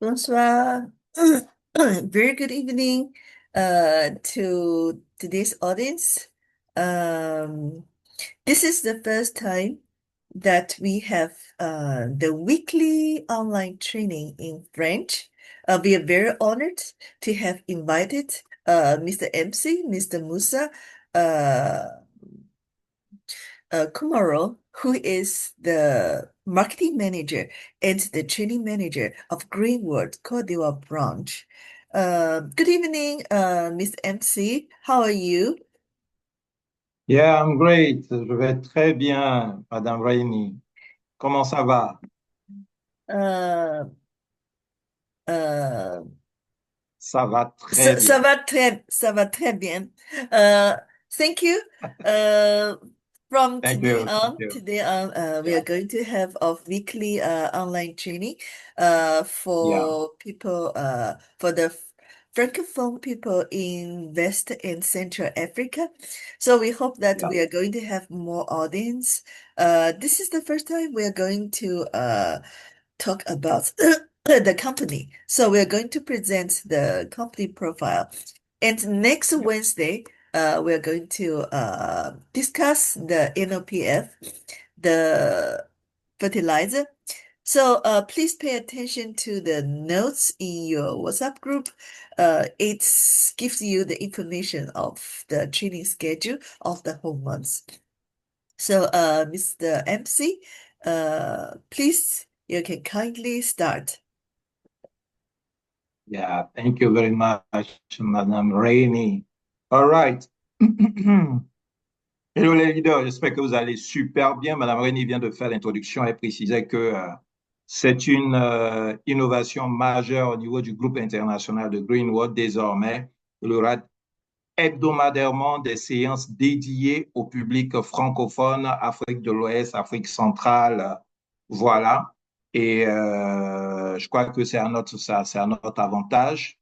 Bonsoir. Very good evening to today's audience. Um, this is the first time that we have the weekly online training in French. We are very honored to have invited Mr. MC, Mr. Musa, uh, Kumaro, who is the marketing manager and the training manager of Greenwood Côte d'Ivoire branch. Good evening, Miss MC. How are you? Yeah, I'm great. Je vais très bien, Madame Raini. Comment ça va? Uh, uh, Ça va très bien. ça va très bien. Uh, Thank you. Uh, from Thank you. Thank you. today on, we are Yeah. going to have a weekly online training Yeah. for people for the Francophone people in West and Central Africa. So we hope that Yeah. we are going to have more audience. This is the first time we are going to talk about the company. So we're going to present the company profile. And next Yeah. Wednesday, we're going to discuss the NOPF, the fertilizer. So please pay attention to the notes in your WhatsApp group. It gives you the information of the training schedule of the whole month. So, Mr. MC, please, you can kindly start. Yeah. Thank you very much, Madame Raini. All right. Hello les leaders, j'espère que vous allez super bien. Madame Raini vient de faire l'introduction et précisait que c'est une innovation majeure au niveau du groupe international de Greenwood. Désormais, il y aura hebdomadairement des séances dédiées au public francophone, Afrique de l'Ouest, Afrique centrale, voilà. Et je crois que c'est à notre avantage.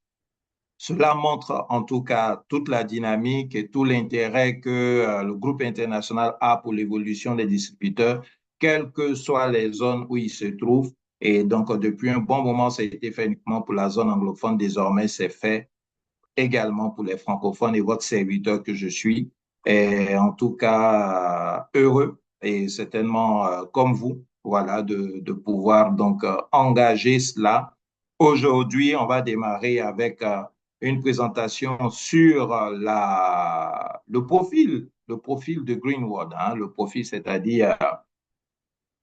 Cela montre en tout cas toute la dynamique et tout l'intérêt que le groupe international a pour l'évolution des distributeurs, quelles que soient les zones où ils se trouvent. Et donc, depuis un bon moment, ça a été fait uniquement pour la zone anglophone. Désormais, c'est fait également pour les francophones et votre serviteur que je suis est en tout cas heureux et certainement comme vous, voilà, de pouvoir donc engager cela. Aujourd'hui, on va démarrer avec une présentation sur le profil de Greenwood, hein, le profil, c'est-à-dire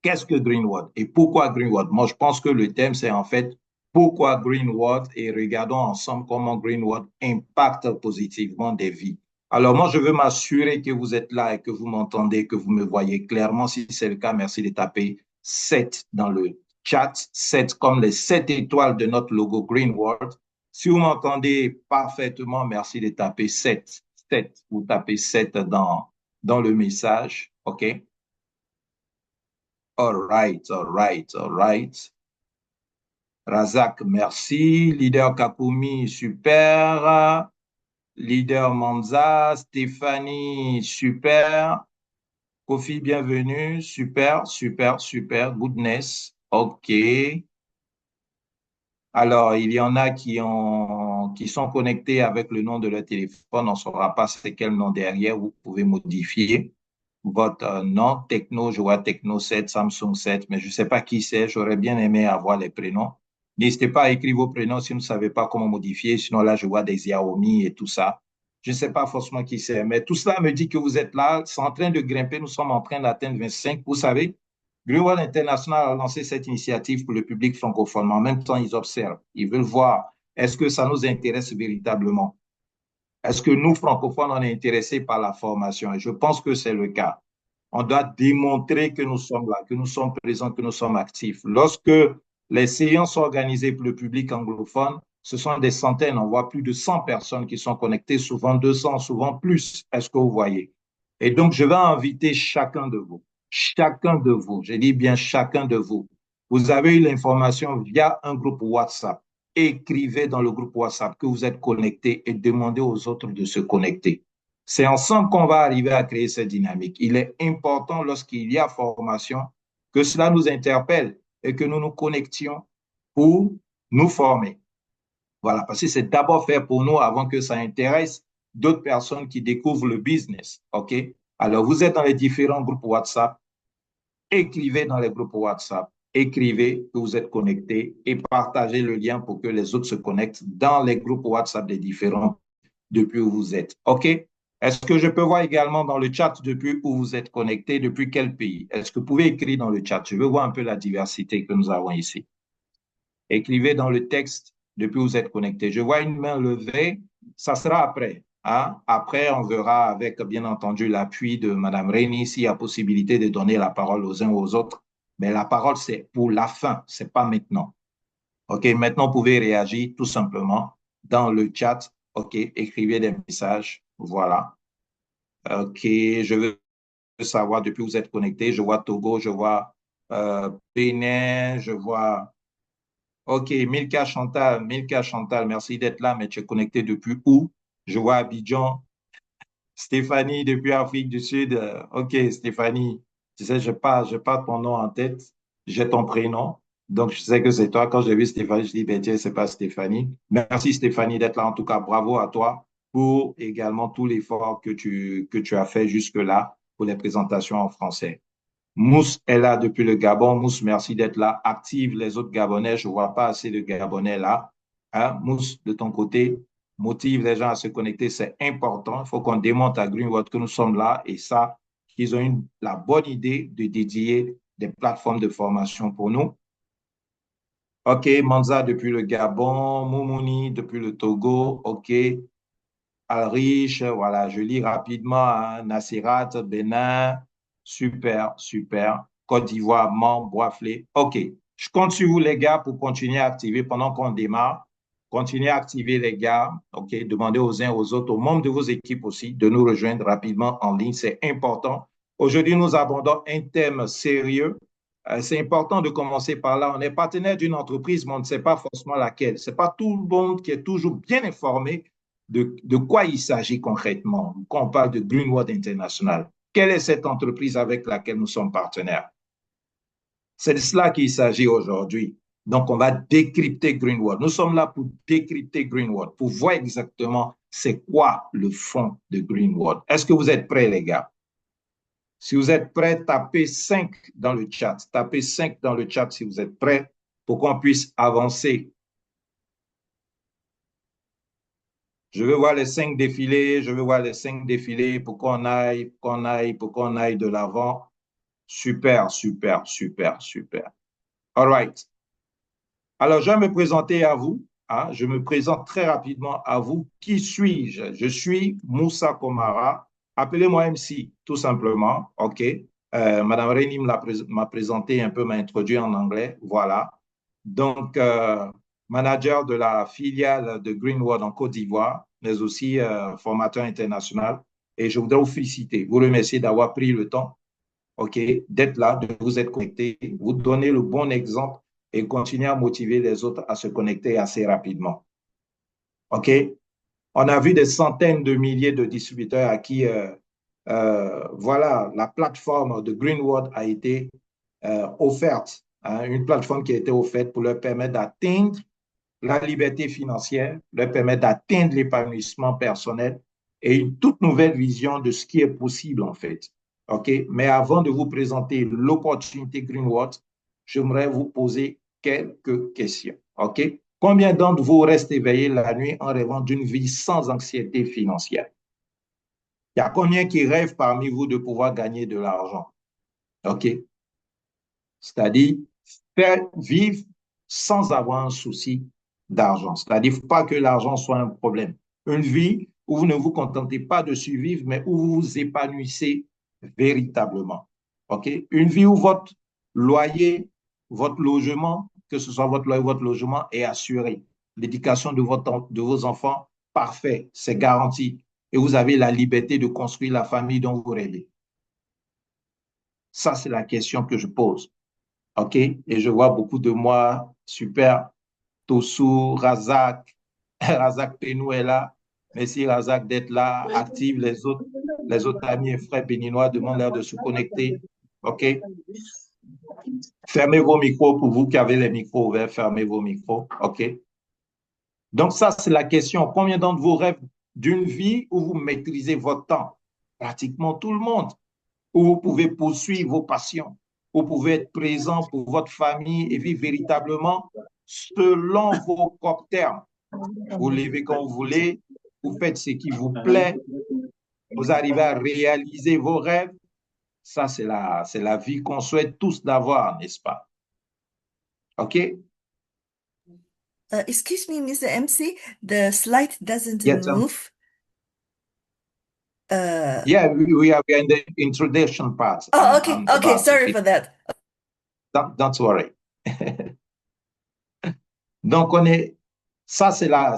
qu'est-ce que Greenwood et pourquoi Greenwood? Moi, je pense que le thème, c'est en fait pourquoi Greenwood et regardons ensemble comment Greenwood impacte positivement des vies. Alors, moi, je veux m'assurer que vous êtes là et que vous m'entendez, que vous me voyez clairement. Si c'est le cas, merci de taper 7 dans le chat, 7 comme les 7 étoiles de notre logo Greenwood. Si vous m'entendez parfaitement, merci de taper 7. 7, vous tapez 7 dans le message, OK? All right, all right, all right. Razak, merci. Leader Kapumi, super. Leader Manza, Stéphanie, super. Kofi, bienvenue. Super, super, super. Goodness. OK. Alors, il y en a qui sont connectés avec le nom de leur téléphone. On ne saura pas c'est quel nom derrière. Vous pouvez modifier votre nom. Techno, je vois Techno 7, Samsung 7, mais je ne sais pas qui c'est. J'aurais bien aimé avoir les prénoms. N'hésitez pas à écrire vos prénoms si vous ne savez pas comment modifier. Sinon, là, je vois des Xiaomi et tout ça. Je ne sais pas forcément qui c'est, mais tout cela me dit que vous êtes là. C'est en train de grimper. Nous sommes en train d'atteindre 25. Vous savez, Greenwood International a lancé cette initiative pour le public francophone. Mais en même temps, ils observent. Ils veulent voir est-ce que ça nous intéresse véritablement. Est-ce que nous, francophones, on est intéressés par la formation? Et je pense que c'est le cas. On doit démontrer que nous sommes là, que nous sommes présents, que nous sommes actifs. Lorsque les séances sont organisées pour le public anglophone, ce sont des centaines, on voit plus de 100 personnes qui sont connectées, souvent 200, souvent plus. Est-ce que vous voyez? Et donc, je vais inviter chacun de vous, je dis bien chacun de vous. Vous avez eu l'information via un groupe WhatsApp. Écrivez dans le groupe WhatsApp que vous êtes connecté et demandez aux autres de se connecter. C'est ensemble qu'on va arriver à créer cette dynamique. Il est important lorsqu'il y a formation que cela nous interpelle et que nous nous connections pour nous former. Voilà, parce que c'est d'abord faire pour nous avant que ça intéresse d'autres personnes qui découvrent le business. OK? Alors, vous êtes dans les différents groupes WhatsApp, écrivez dans les groupes WhatsApp, écrivez que vous êtes connectés et partagez le lien pour que les autres se connectent dans les groupes WhatsApp des différents depuis où vous êtes. OK? Est-ce que je peux voir également dans le chat depuis où vous êtes connecté, depuis quel pays? Est-ce que vous pouvez écrire dans le chat? Je veux voir un peu la diversité que nous avons ici. Écrivez dans le texte depuis où vous êtes connecté. Je vois une main levée. Ça sera après. Hein? Après, on verra avec, bien entendu, l'appui de Mme Rény s'il y a possibilité de donner la parole aux uns aux autres. Mais la parole, c'est pour la fin, c'est pas maintenant. OK, maintenant, vous pouvez réagir tout simplement dans le chat. OK, écrivez des messages. Voilà. OK, je veux savoir depuis où vous êtes connecté. Je vois Togo, je vois Bénin, je vois. OK, Milka Chantal, merci d'être là, mais tu es connecté depuis où? Je vois Abidjan. Stéphanie depuis Afrique du Sud. OK, Stéphanie, tu sais, je pas ton nom en tête, j'ai ton prénom. Donc, je sais que c'est toi. Quand j'ai vu Stéphanie, je dis, ben tiens, c'est pas Stéphanie. Merci Stéphanie d'être là. En tout cas, bravo à toi pour également tout l'effort que tu as fait jusque-là pour les présentations en français. Mousse est là depuis le Gabon. Mousse, merci d'être là. Active les autres Gabonais. Je ne vois pas assez de Gabonais là. Hein? Mousse, de ton côté, motive les gens à se connecter. C'est important. Il faut qu'on démonte à Greenwood que nous sommes là et ça, qu'ils ont la bonne idée de dédier des plateformes de formation pour nous. OK, Manza depuis le Gabon. Moumouni depuis le Togo. OK. Alrich, voilà, je lis rapidement, hein, Nassirat, Bénin, super, super. Côte d'Ivoire, Mans, Boisflé. OK, je compte sur vous, les gars, pour continuer à activer pendant qu'on démarre. Continuez à activer, les gars. OK, demandez aux uns aux autres, aux membres de vos équipes aussi, de nous rejoindre rapidement en ligne. C'est important. Aujourd'hui, nous abordons un thème sérieux. C'est important de commencer par là. On est partenaire d'une entreprise, mais on ne sait pas forcément laquelle. Ce n'est pas tout le monde qui est toujours bien informé de quoi il s'agit concrètement quand on parle de Greenwood International. Quelle est cette entreprise avec laquelle nous sommes partenaires? C'est de cela qu'il s'agit aujourd'hui. Donc, on va décrypter Greenwood. Nous sommes là pour décrypter Greenwood, pour voir exactement c'est quoi le fond de Greenwood. Est-ce que vous êtes prêts, les gars? Si vous êtes prêts, tapez 5 dans le chat. Tapez 5 dans le chat si vous êtes prêts pour qu'on puisse avancer. Je veux voir les 5 défilés, je veux voir les 5 défilés pour qu'on aille, pour qu'on aille de l'avant. Super, super, super, super. All right. Alors, je vais me présenter à vous. Hein. Je me présente très rapidement à vous. Qui suis-je? Je suis Moussa Komara. Appelez-moi MC, tout simplement. OK. Madame Rény m'a présenté un peu, m'a introduit en anglais. Voilà. Donc, manager de la filiale de Greenwood en Côte d'Ivoire, mais aussi formateur international. Et je voudrais vous féliciter, vous remercier d'avoir pris le temps, OK, d'être là, de vous être connecté, vous donner le bon exemple et continuer à motiver les autres à se connecter assez rapidement. OK? On a vu des centaines de milliers de distributeurs à qui, voilà, la plateforme de Greenwood a été offerte, hein, une plateforme qui a été offerte pour leur permettre d'atteindre la liberté financière, leur permettre d'atteindre l'épanouissement personnel et une toute nouvelle vision de ce qui est possible en fait. OK? Mais avant de vous présenter l'opportunité Greenwood, j'aimerais vous poser quelques questions. OK? Combien d'entre vous restent éveillés la nuit en rêvant d'une vie sans anxiété financière? Il y a combien qui rêvent parmi vous de pouvoir gagner de l'argent? OK? C'est-à-dire faire vivre sans avoir un souci d'argent. C'est-à-dire pas que l'argent soit un problème. Une vie où vous ne vous contentez pas de survivre, mais où vous vous épanouissez véritablement. OK? Une vie où votre loyer, votre logement, que ce soit votre loyer, votre logement est assuré. L'éducation de vos enfants, parfait, c'est garanti. Et vous avez la liberté de construire la famille dont vous rêvez. Ça, c'est la question que je pose. OK? Et je vois beaucoup de moi, super, Tossou, Razak, Razak Penou est là. Merci Razak d'être là. Active les autres amis et frères béninois, demandent-leur de se connecter. OK? Fermez vos micros pour vous qui avez les micros ouverts, fermez vos micros. OK? Donc, ça, c'est la question. Combien d'entre vous rêvent d'une vie où vous maîtrisez votre temps? Pratiquement tout le monde. Où vous pouvez poursuivre vos passions, où vous pouvez être présent pour votre famille et vivre véritablement selon vos propres termes. Vous levez quand vous voulez, vous faites ce qui vous plaît, vous arrivez à réaliser vos rêves. Ça, c'est la vie qu'on souhaite tous d'avoir, n'est-ce pas? OK? Excuse me, Mr. MC, the slide doesn't Yes, move. yeah, we are in the introduction part. Oh, okay, I'm okay, about to sorry finish. for that. Don't worry. Donc, on est, ça, c'est là,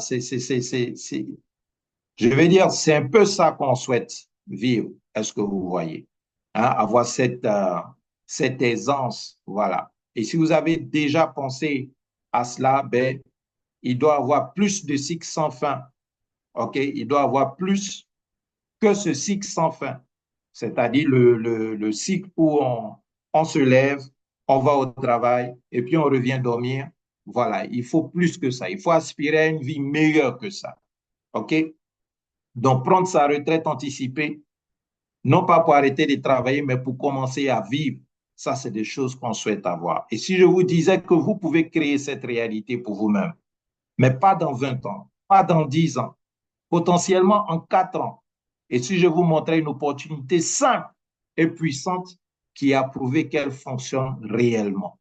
je vais dire, c'est un peu ça qu'on souhaite vivre. Est-ce que vous voyez? Hein, avoir cette aisance, voilà. Et si vous avez déjà pensé à cela, ben, il doit avoir plus de cycles sans fin. OK? Il doit avoir plus que ce cycle sans fin. C'est-à-dire le cycle où on se lève, on va au travail et puis on revient dormir. Voilà, il faut plus que ça. Il faut aspirer à une vie meilleure que ça. OK? Donc, prendre sa retraite anticipée, non pas pour arrêter de travailler, mais pour commencer à vivre. Ça, c'est des choses qu'on souhaite avoir. Et si je vous disais que vous pouvez créer cette réalité pour vous-même, mais pas dans 20 ans, pas dans 10 ans, potentiellement en 4 ans. Et si je vous montrais une opportunité simple et puissante qui a prouvé qu'elle fonctionne réellement.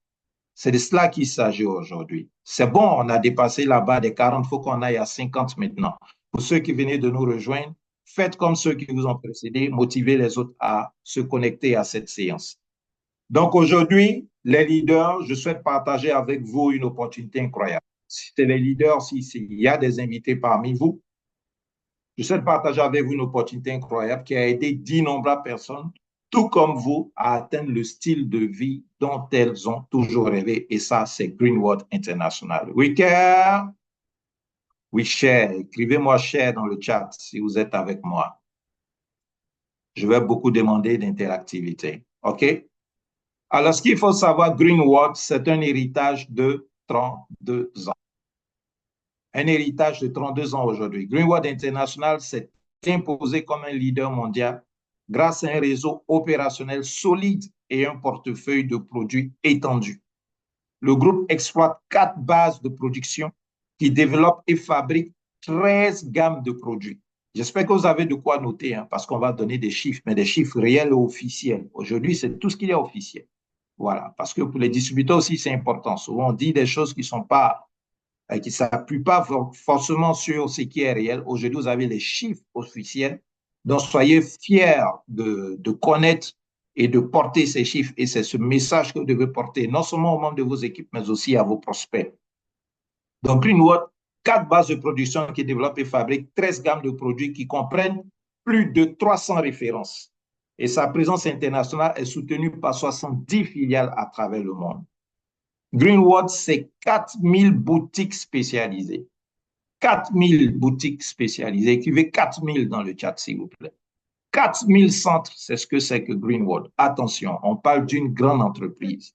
C'est de cela qu'il s'agit aujourd'hui. C'est bon, on a dépassé la barre des 40, il faut qu'on aille à 50 maintenant. Pour ceux qui venaient de nous rejoindre, faites comme ceux qui vous ont précédés, motivez les autres à se connecter à cette séance. Donc aujourd'hui, les leaders, je souhaite partager avec vous une opportunité incroyable. Si c'est les leaders, s'il y a des invités parmi vous, je souhaite partager avec vous une opportunité incroyable qui a aidé d'innombrables personnes, tout comme vous, à atteindre le style de vie dont elles ont toujours rêvé. Et ça, c'est Greenwood International. We care, we share. Écrivez-moi share dans le chat si vous êtes avec moi. Je vais beaucoup demander d'interactivité. OK? Alors, ce qu'il faut savoir, Greenwood, c'est un héritage de 32 ans. Un héritage de 32 ans aujourd'hui. Greenwood International s'est imposé comme un leader mondial grâce à un réseau opérationnel solide et un portefeuille de produits étendu. Le groupe exploite 4 bases de production qui développent et fabriquent 13 gammes de produits. J'espère que vous avez de quoi noter, hein, parce qu'on va donner des chiffres, mais des chiffres réels et officiels. Aujourd'hui, c'est tout ce qu'il y a officiel. Voilà, parce que pour les distributeurs aussi, c'est important. Souvent, on dit des choses qui ne sont pas qui ne s'appuie pas forcément sur ce qui est réel. Aujourd'hui, vous avez les chiffres officiels. Donc, soyez fiers de connaître et de porter ces chiffres. Et c'est ce message que vous devez porter, non seulement aux membres de vos équipes, mais aussi à vos prospects. Donc, Greenwood, 4 bases de production qui développent et fabriquent 13 gammes de produits qui comprennent plus de 300 références. Et sa présence internationale est soutenue par 70 filiales à travers le monde. Greenwood, c'est 4000 boutiques spécialisées. 4000 boutiques spécialisées. Écrivez 4000 dans le chat, s'il vous plaît. 4000 centres, c'est ce que c'est que Greenwood. Attention, on parle d'une grande entreprise.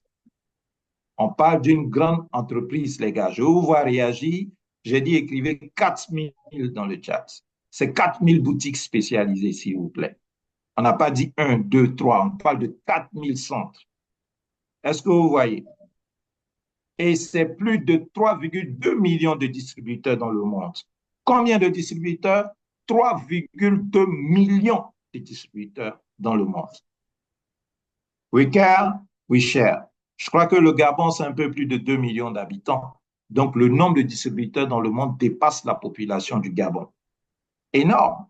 On parle d'une grande entreprise, les gars. Je vous vois réagir. J'ai dit écrivez 4000 dans le chat. C'est 4000 boutiques spécialisées, s'il vous plaît. On n'a pas dit 1, 2, 3. On parle de 4000 centres. Est-ce que vous voyez? Et c'est plus de 3,2 millions de distributeurs dans le monde. Combien de distributeurs? 3,2 millions de distributeurs dans le monde. We care, we share. Je crois que le Gabon, c'est un peu plus de 2 millions d'habitants. Donc, le nombre de distributeurs dans le monde dépasse la population du Gabon. Énorme.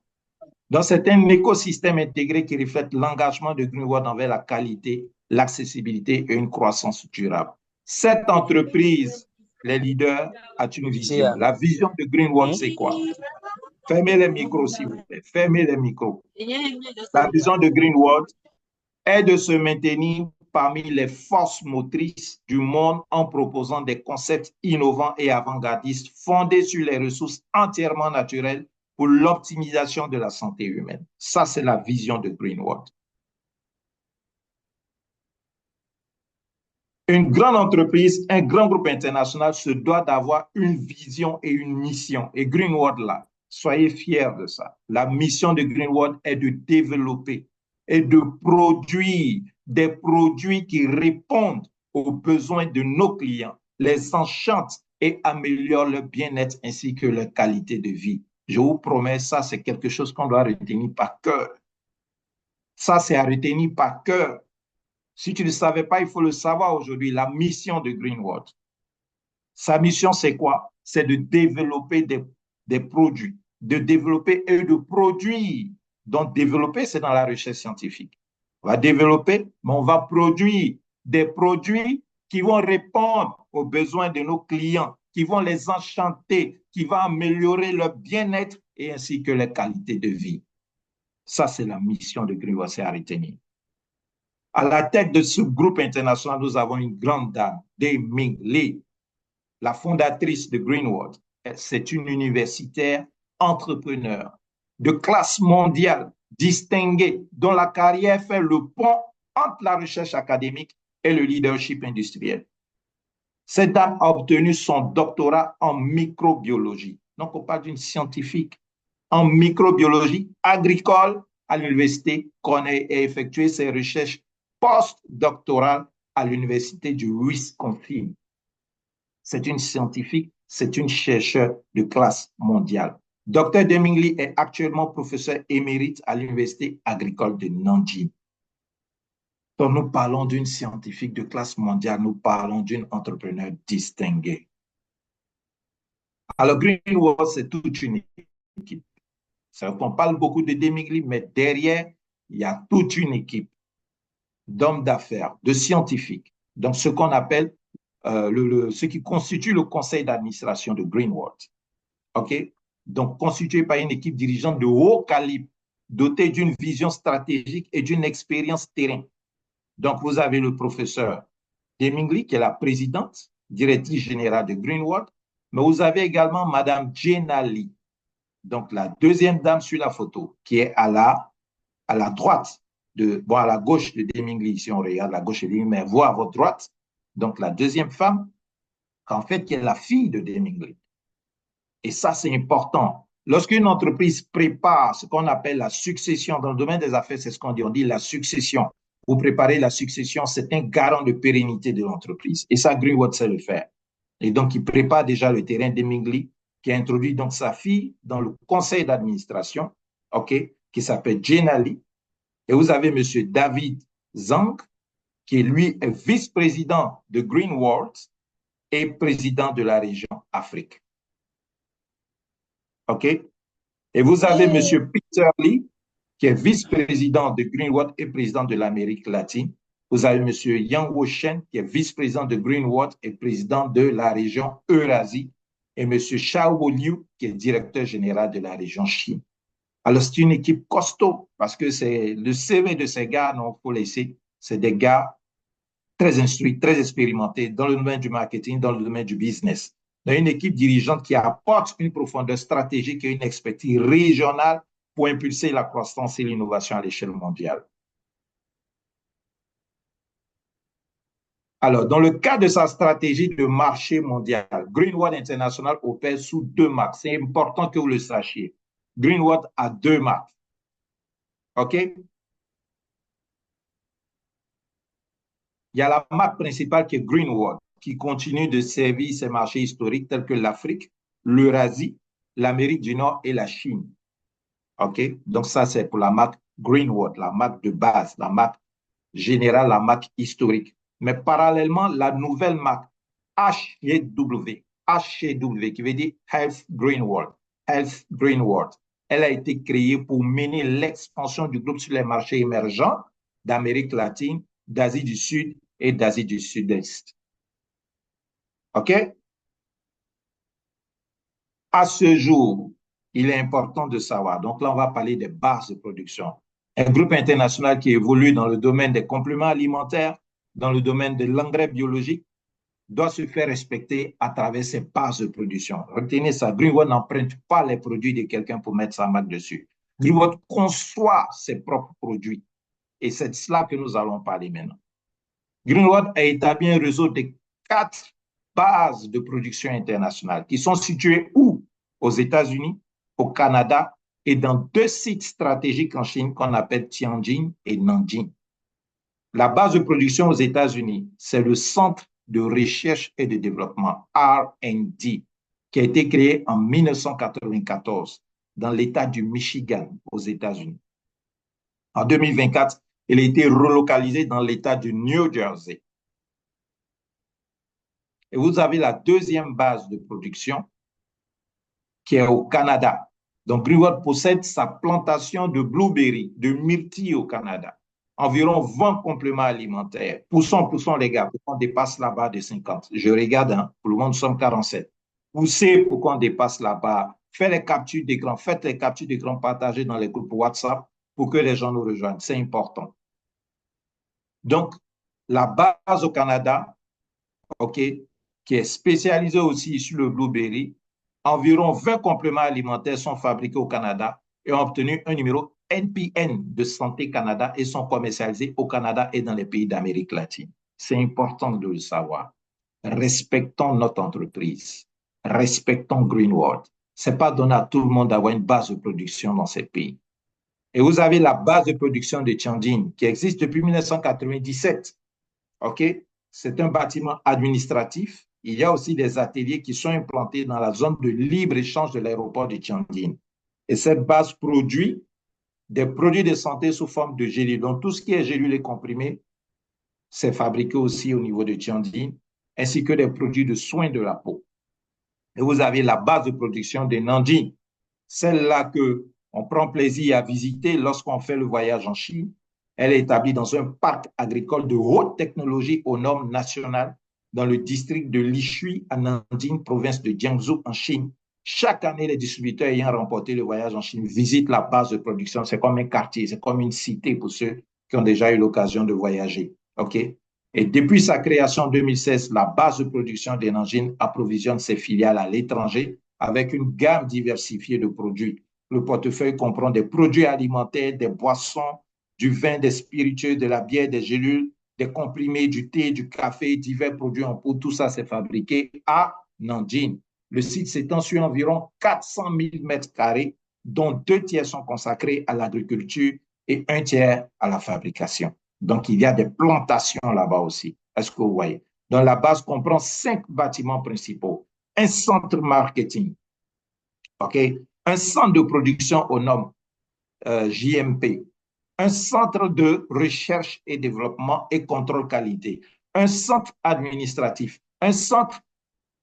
Donc, c'est un écosystème intégré qui reflète l'engagement de Greenwood envers la qualité, l'accessibilité et une croissance durable. Cette entreprise, les leaders, a une vision. La vision de Greenwood, c'est quoi? Fermez les micros, s'il vous plaît. Fermez les micros. La vision de Greenwood est de se maintenir parmi les forces motrices du monde en proposant des concepts innovants et avant-gardistes fondés sur les ressources entièrement naturelles pour l'optimisation de la santé humaine. Ça, c'est la vision de Greenwood. Une grande entreprise, un grand groupe international se doit d'avoir une vision et une mission. Et Greenwood, là, soyez fiers de ça. La mission de Greenwood est de développer et de produire des produits qui répondent aux besoins de nos clients, les enchantent et améliorent leur bien-être ainsi que leur qualité de vie. Je vous promets, ça, c'est quelque chose qu'on doit retenir par cœur. Ça, c'est à retenir par cœur. Si tu ne le savais pas, il faut le savoir aujourd'hui. La mission de Greenwood. Sa mission, c'est quoi? C'est de développer des produits, de développer et de produire. Donc, développer, c'est dans la recherche scientifique. On va développer, mais on va produire des produits qui vont répondre aux besoins de nos clients, qui vont les enchanter, qui vont améliorer leur bien-être et ainsi que leur qualité de vie. Ça, c'est la mission de Greenwood, c'est à retenir. À la tête de ce groupe international, nous avons une grande dame, Deng-Ming Lee, la fondatrice de Greenwood. C'est une universitaire entrepreneur de classe mondiale, distinguée, dont la carrière fait le pont entre la recherche académique et le leadership industriel. Cette dame a obtenu son doctorat en microbiologie. Donc, on parle d'une scientifique en microbiologie agricole à l'université Cornell et a effectué ses recherches postdoctorales à l'université du Wisconsin. C'est une scientifique, c'est une chercheure de classe mondiale. Dr. Deng-Ming Lee est actuellement professeur émérite à l'université agricole de Nanjing. Quand nous parlons d'une scientifique de classe mondiale, nous parlons d'une entrepreneur distinguée. Alors, Greenwood, c'est toute une équipe. On parle beaucoup de Deng-Ming Lee, mais derrière, il y a toute une équipe d'hommes d'affaires, de scientifiques. Donc, ce qu'on appelle ce qui constitue le conseil d'administration de Greenwood. OK? Donc, constitué par une équipe dirigeante de haut calibre, dotée d'une vision stratégique et d'une expérience terrain. Donc, vous avez le professeur Deng-Ming Lee, qui est la présidente, directrice générale de Greenwood, mais vous avez également Madame Jenna Lee, donc la deuxième dame sur la photo, qui est à la droite, à la gauche de Deng-Ming Lee, si on regarde la gauche de Deng-Ming, mais vous à votre droite, donc la deuxième femme, en fait, qui est la fille de Deng-Ming Lee. Et ça, c'est important. Lorsqu'une entreprise prépare ce qu'on appelle la succession, dans le domaine des affaires, c'est ce qu'on dit, on dit la succession. Vous préparez la succession, c'est un garant de pérennité de l'entreprise. Et ça, Greenwood sait le faire. Et donc, il prépare déjà le terrain de Deng-Ming Lee, qui a introduit donc sa fille dans le conseil d'administration, OK, qui s'appelle Jenna Lee. Et vous avez M. David Zhang, qui lui est vice-président de Greenwood et président de la région Afrique. OK? Et vous avez M. Peter Lee, qui est vice-président de Greenwood et président de l'Amérique latine. Vous avez M. Yang Wo-shen, qui est vice-président de Greenwood et président de la région Eurasie. Et M. Shao Liu, qui est directeur général de la région Chine. Alors, c'est une équipe costaud parce que c'est le CV de ces gars, non, il faut laisser. C'est des gars très instruits, très expérimentés dans le domaine du marketing, dans le domaine du business. Dans une équipe dirigeante qui apporte une profondeur stratégique et une expertise régionale pour impulser la croissance et l'innovation à l'échelle mondiale. Alors, dans le cadre de sa stratégie de marché mondial, Greenwood International opère sous deux marques. C'est important que vous le sachiez. Greenwood a deux marques. OK? Il y a la marque principale qui est Greenwood, qui continue de servir ses marchés historiques tels que l'Afrique, l'Eurasie, l'Amérique du Nord et la Chine. OK? Donc, ça, c'est pour la marque Greenwood, la marque de base, la marque générale, la marque historique. Mais parallèlement, la nouvelle marque HGW, qui veut dire Health Greenwood, elle a été créée pour mener l'expansion du groupe sur les marchés émergents d'Amérique latine, d'Asie du Sud et d'Asie du Sud-Est. OK? À ce jour, il est important de savoir, donc là, on va parler des bases de production. Un groupe international qui évolue dans le domaine des compléments alimentaires, dans le domaine de l'engrais biologique, doit se faire respecter à travers ses bases de production. Retenez ça, Greenwood n'emprunte pas les produits de quelqu'un pour mettre sa marque dessus. Greenwood conçoit ses propres produits. Et c'est de cela que nous allons parler maintenant. Greenwatt a établi un réseau de 4 bases de production internationale qui sont situées où? Aux États-Unis, au Canada et dans 2 sites stratégiques en Chine qu'on appelle Tianjin et Nanjing. La base de production aux États-Unis, c'est le Centre de recherche et de développement, R&D, qui a été créé en 1994 dans l'État du Michigan aux États-Unis. En 2024, il a été relocalisé dans l'État du New Jersey. Et vous avez la deuxième base de production qui est au Canada. Donc, Greenwatt possède sa plantation de blueberry, de myrtilles au Canada. Environ 20 compléments alimentaires. Poussons, les gars, pour qu'on dépasse la barre de 50. Je regarde, hein, pour le moment, nous sommes 47. Poussez pour qu'on dépasse la barre. Faites les captures d'écran, partagez dans les groupes WhatsApp pour que les gens nous rejoignent. C'est important. Donc, la base au Canada, OK, qui est spécialisée aussi sur le blueberry. Environ 20 compléments alimentaires sont fabriqués au Canada et ont obtenu un numéro NPN de Santé Canada et sont commercialisés au Canada et dans les pays d'Amérique latine. C'est important de le savoir. Respectons notre entreprise. Respectons Greenwatt. Ce n'est pas donné à tout le monde d'avoir une base de production dans ces pays. Et vous avez la base de production de Tianjin qui existe depuis 1997. OK? C'est un bâtiment administratif. Il y a aussi des ateliers qui sont implantés dans la zone de libre-échange de l'aéroport de Tianjin. Et cette base produit des produits de santé sous forme de gélules. Donc, tout ce qui est gélules et comprimés, c'est fabriqué aussi au niveau de Tianjin, ainsi que des produits de soins de la peau. Et vous avez la base de production de Nanjing, celle-là qu'on prend plaisir à visiter lorsqu'on fait le voyage en Chine. Elle est établie dans un parc agricole de haute technologie aux normes nationales dans le district de Lishui à Nanjing, province de Jiangsu en Chine. Chaque année, les distributeurs ayant remporté le voyage en Chine visitent la base de production. C'est comme un quartier, c'est comme une cité pour ceux qui ont déjà eu l'occasion de voyager. OK? Et depuis sa création en 2016, la base de production de Nanjing approvisionne ses filiales à l'étranger avec une gamme diversifiée de produits. Le portefeuille comprend des produits alimentaires, des boissons, du vin, des spiritueux, de la bière, des gélules, des comprimés, du thé, du café, divers produits en poudre. Tout ça, c'est fabriqué à Nanjing. Le site s'étend sur environ 400 000 mètres carrés, dont 2 tiers sont consacrés à l'agriculture et 1 tiers à la fabrication. Donc, il y a des plantations là-bas aussi. Est-ce que vous voyez? Donc, la base comprend 5 bâtiments principaux. Un centre marketing, OK? Un centre de production aux normes JMP, un centre de recherche et développement et contrôle qualité, un centre administratif, un centre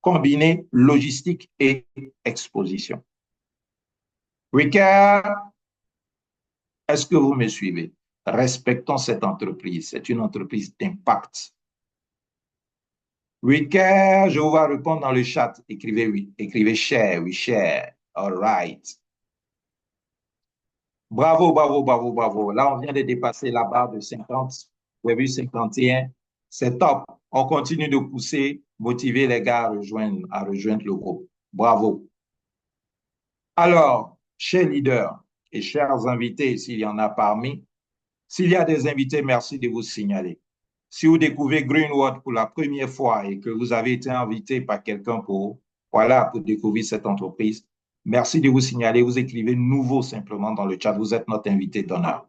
combiné logistique et exposition. Ricard, est-ce que vous me suivez? Respectons cette entreprise. C'est une entreprise d'impact. Ricard, je vous vois répondre dans le chat. Écrivez oui. Écrivez share, oui, share. All right. Bravo, bravo, bravo, bravo. Là, on vient de dépasser la barre de 50. Vous avez vu 51. C'est top. On continue de pousser, motiver les gars à rejoindre le groupe. Bravo. Alors, chers leaders et chers invités, s'il y en a parmi, s'il y a des invités, merci de vous signaler. Si vous découvrez Greenwatt pour la première fois et que vous avez été invité par quelqu'un pour découvrir cette entreprise, merci de vous signaler. Vous écrivez nouveau simplement dans le chat. Vous êtes notre invité d'honneur.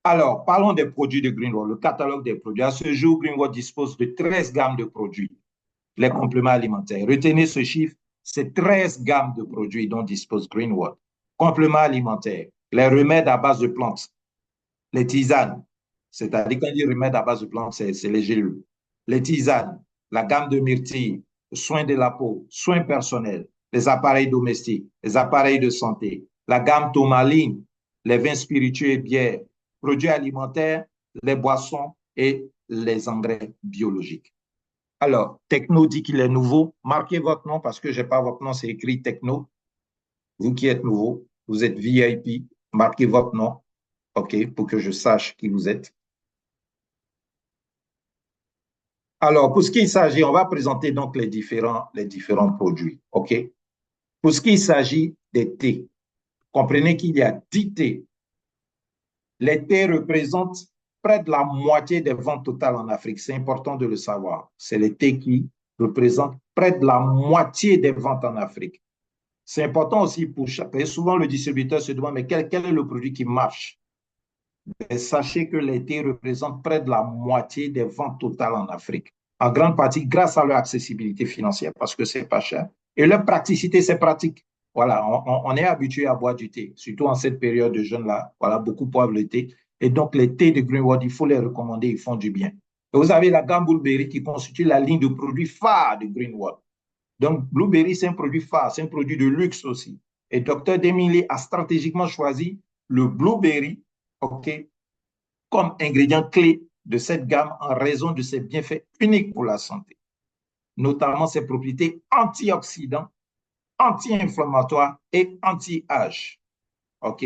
Alors, parlons des produits de Greenwatt, le catalogue des produits. À ce jour, Greenwatt dispose de 13 gammes de produits, les compléments alimentaires. Retenez ce chiffre, c'est 13 gammes de produits dont dispose Greenwatt. Compléments alimentaires, les remèdes à base de plantes, les tisanes, c'est-à-dire quand on dit remèdes à base de plantes, c'est les gélules. Les tisanes, la gamme de myrtille, soins de la peau, soins personnels, les appareils domestiques, les appareils de santé, la gamme tourmaline, les vins spiritueux et bières, produits alimentaires, les boissons et les engrais biologiques. Alors, Techno dit qu'il est nouveau. Marquez votre nom parce que je n'ai pas votre nom, c'est écrit Techno. Vous qui êtes nouveau, vous êtes VIP, marquez votre nom, OK, pour que je sache qui vous êtes. Alors, pour ce qui s'agit, on va présenter donc les différents produits, OK? Pour ce qui s'agit des thés, comprenez qu'il y a 10 thés. Les thés représentent près de la moitié des ventes totales en Afrique. C'est important de le savoir. C'est le thé qui représente près de la moitié des ventes en Afrique. C'est important aussi pour chaque. Souvent, le distributeur se demande, mais quel est le produit qui marche? Et sachez que les thés représentent près de la moitié des ventes totales en Afrique. En grande partie grâce à leur accessibilité financière, parce que c'est pas cher. Et leur praticité, c'est pratique. Voilà, on est habitué à boire du thé, surtout en cette période de jeûne-là. Voilà, beaucoup boivent le thé. Et donc, les thés de Greenwood, il faut les recommander, ils font du bien. Et vous avez la gamme Blueberry qui constitue la ligne de produits phares de Greenwood. Donc, Blueberry, c'est un produit phare, c'est un produit de luxe aussi. Et Dr. Demilly a stratégiquement choisi le Blueberry, OK, comme ingrédient clé de cette gamme en raison de ses bienfaits uniques pour la santé, notamment ses propriétés antioxydants, anti-inflammatoires et anti-âge. OK?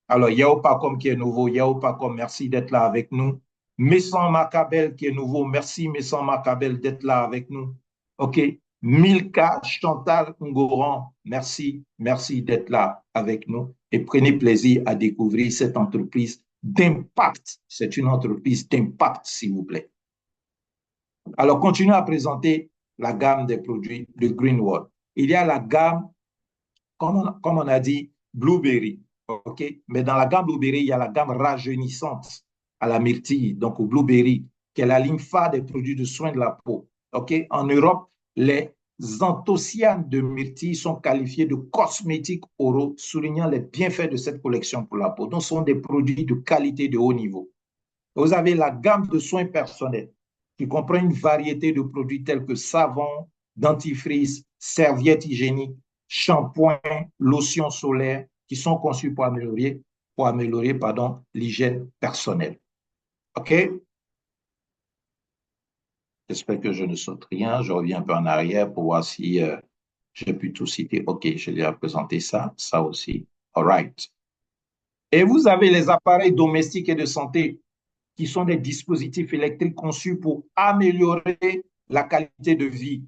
Alors, Yaopacom qui est nouveau, Yaopacom, merci d'être là avec nous. Messan Macabel qui est nouveau, merci Messan Macabel d'être là avec nous. OK? Milka Chantal Ngoran, merci d'être là avec nous et prenez plaisir à découvrir cette entreprise d'impact. C'est une entreprise d'impact, s'il vous plaît. Alors, continuons à présenter la gamme des produits de Greenwood. Il y a la gamme, comme on a dit, Blueberry. OK? Mais dans la gamme Blueberry, il y a la gamme rajeunissante à la myrtille, donc au Blueberry, qui est la ligne phare des produits de soins de la peau. OK? En Europe, les anthocyanes de myrtille sont qualifiés de cosmétiques oraux, soulignant les bienfaits de cette collection pour la peau. Donc, ce sont des produits de qualité de haut niveau. Vous avez la gamme de soins personnels qui comprend une variété de produits tels que savon, dentifrice, serviettes hygiéniques, shampoing, lotions solaires qui sont conçus pour améliorer l'hygiène personnelle. OK? J'espère que je ne saute rien. Je reviens un peu en arrière pour voir si j'ai pu tout citer. OK, j'ai déjà présenté ça aussi. All right. Et vous avez les appareils domestiques et de santé qui sont des dispositifs électriques conçus pour améliorer la qualité de vie,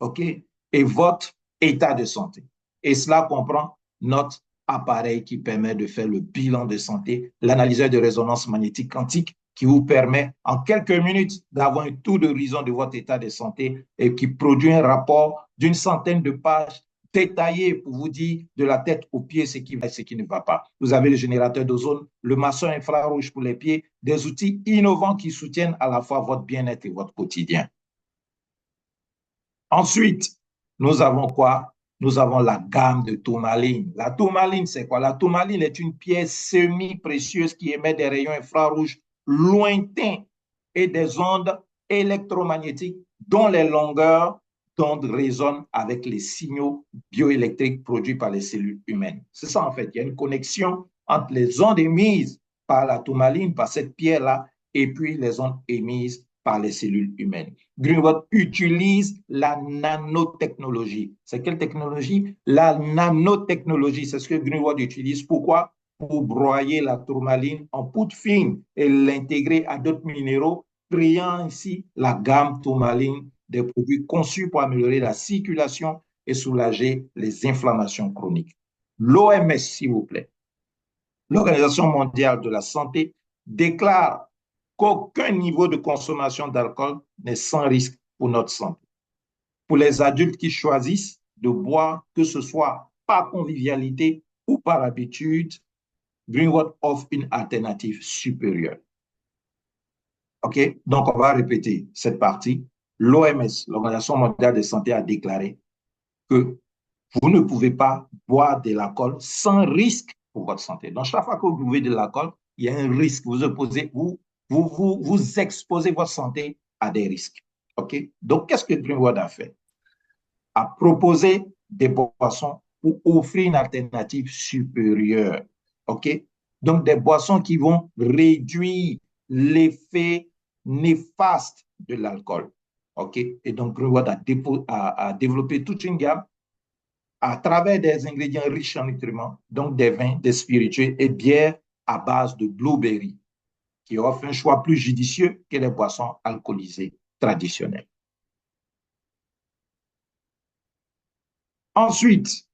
OK, et votre état de santé. Et cela comprend notre appareil qui permet de faire le bilan de santé, l'analyseur de résonance magnétique quantique qui vous permet en quelques minutes d'avoir un tour d'horizon de votre état de santé et qui produit un rapport d'une centaine de pages détaillé pour vous dire de la tête aux pieds ce qui va et ce qui ne va pas. Vous avez le générateur d'ozone, le maçon infrarouge pour les pieds, des outils innovants qui soutiennent à la fois votre bien-être et votre quotidien. Ensuite, nous avons quoi? Nous avons la gamme de tourmaline. La tourmaline, c'est quoi? La tourmaline est une pièce semi-précieuse qui émet des rayons infrarouges lointains et des ondes électromagnétiques dont les longueurs d'onde résonnent avec les signaux bioélectriques produits par les cellules humaines. C'est ça en fait, il y a une connexion entre les ondes émises par la tourmaline, par cette pierre-là, et puis les ondes émises par les cellules humaines. Greenwood utilise la nanotechnologie. C'est quelle technologie? La nanotechnologie, c'est ce que Greenwood utilise. Pourquoi? Pour broyer la tourmaline en poudre fine et l'intégrer à d'autres minéraux, créant ainsi la gamme tourmaline des produits conçus pour améliorer la circulation et soulager les inflammations chroniques. L'OMS, s'il vous plaît, l'Organisation mondiale de la santé, déclare qu'aucun niveau de consommation d'alcool n'est sans risque pour notre santé. Pour les adultes qui choisissent de boire, que ce soit par convivialité ou par habitude, Greenwood offre une alternative supérieure. OK? Donc, on va répéter cette partie. L'OMS, l'Organisation mondiale de la santé, a déclaré que vous ne pouvez pas boire de l'alcool sans risque pour votre santé. Donc, chaque fois que vous buvez de l'alcool, il y a un risque. Vous exposez votre santé à des risques. OK? Donc, qu'est-ce que Greenwood a fait? A proposé des boissons pour offrir une alternative supérieure. OK? Donc, des boissons qui vont réduire l'effet néfaste de l'alcool. OK? Et donc, Greenwood a développé toute une gamme à travers des ingrédients riches en nutriments, donc des vins, des spiritueux et bières à base de blueberry, qui offre un choix plus judicieux que les boissons alcoolisées traditionnelles. Ensuite,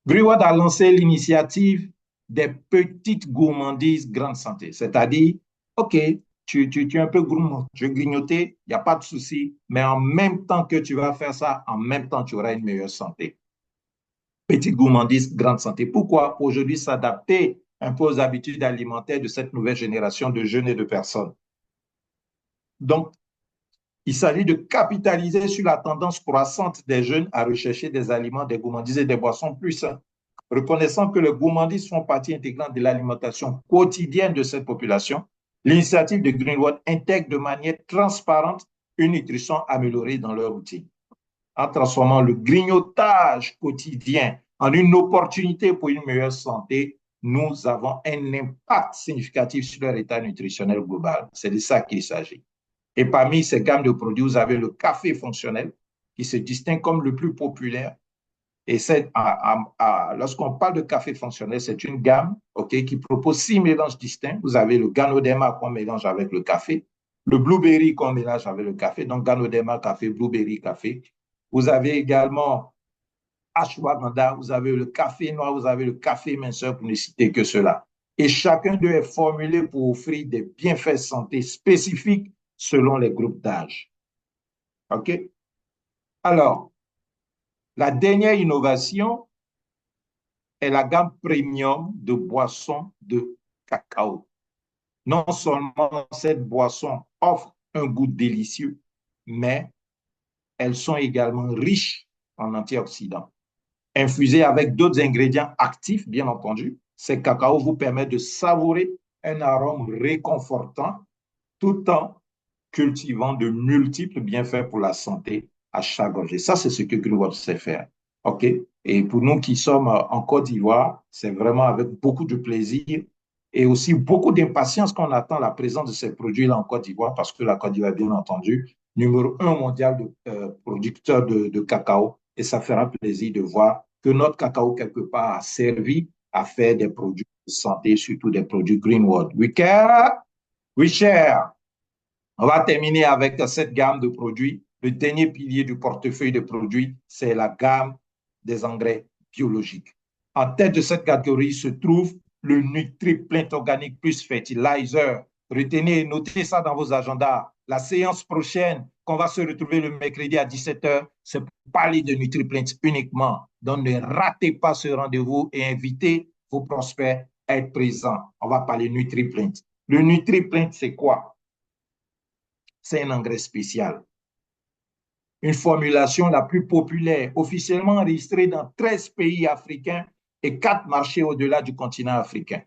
Greenwood a lancé l'initiative des petites gourmandises grande santé, c'est-à-dire OK, tu es un peu gourmand, je vais grignoter, il n'y a pas de souci, mais en même temps que tu vas faire ça, en même temps, tu auras une meilleure santé. Petite gourmandise, grande santé. Pourquoi aujourd'hui s'adapter un peu aux habitudes alimentaires de cette nouvelle génération de jeunes et de personnes? Donc, il s'agit de capitaliser sur la tendance croissante des jeunes à rechercher des aliments, des gourmandises et des boissons plus sains. Reconnaissant que les gourmandises font partie intégrante de l'alimentation quotidienne de cette population, l'initiative de Greenwood intègre de manière transparente une nutrition améliorée dans leur routine. En transformant le grignotage quotidien en une opportunité pour une meilleure santé, nous avons un impact significatif sur leur état nutritionnel global. C'est de ça qu'il s'agit. Et parmi ces gammes de produits, vous avez le café fonctionnel qui se distingue comme le plus populaire. Et lorsqu'on parle de café fonctionnel, c'est une gamme qui propose 6 mélanges distincts. Vous avez le Ganoderma qu'on mélange avec le café, le Blueberry qu'on mélange avec le café, donc Ganoderma café, Blueberry café. Vous avez également Ashwagandha, vous avez le café noir, vous avez le café minceur, pour ne citer que cela. Et chacun d'eux est formulé pour offrir des bienfaits santé spécifiques selon les groupes d'âge. OK? Alors, la dernière innovation est la gamme premium de boissons de cacao. Non seulement cette boisson offre un goût délicieux, mais elles sont également riches en antioxydants. Infusées avec d'autres ingrédients actifs, bien entendu, ces cacao vous permettent de savourer un arôme réconfortant tout en cultivant de multiples bienfaits pour la santé à chaque gorgée. Ça, c'est ce que Greenwood sait faire. OK? Et pour nous qui sommes en Côte d'Ivoire, c'est vraiment avec beaucoup de plaisir et aussi beaucoup d'impatience qu'on attend la présence de ces produits-là en Côte d'Ivoire, parce que la Côte d'Ivoire, bien entendu, numéro un mondial de producteur de cacao. Et ça fera plaisir de voir que notre cacao, quelque part, a servi à faire des produits de santé, surtout des produits Greenwood. We care, we share. On va terminer avec cette gamme de produits. Le dernier pilier du portefeuille de produits, c'est la gamme des engrais biologiques. En tête de cette catégorie se trouve le NutriPlant Organic Plus Fertilizer. Retenez et notez ça dans vos agendas. La séance prochaine, qu'on va se retrouver le mercredi à 17h, c'est pour parler de NutriPlant uniquement. Donc ne ratez pas ce rendez-vous et invitez vos prospects à être présents. On va parler NutriPlant. Le NutriPlant, c'est quoi? C'est un engrais spécial. Une formulation la plus populaire, officiellement enregistrée dans 13 pays africains et 4 marchés au-delà du continent africain.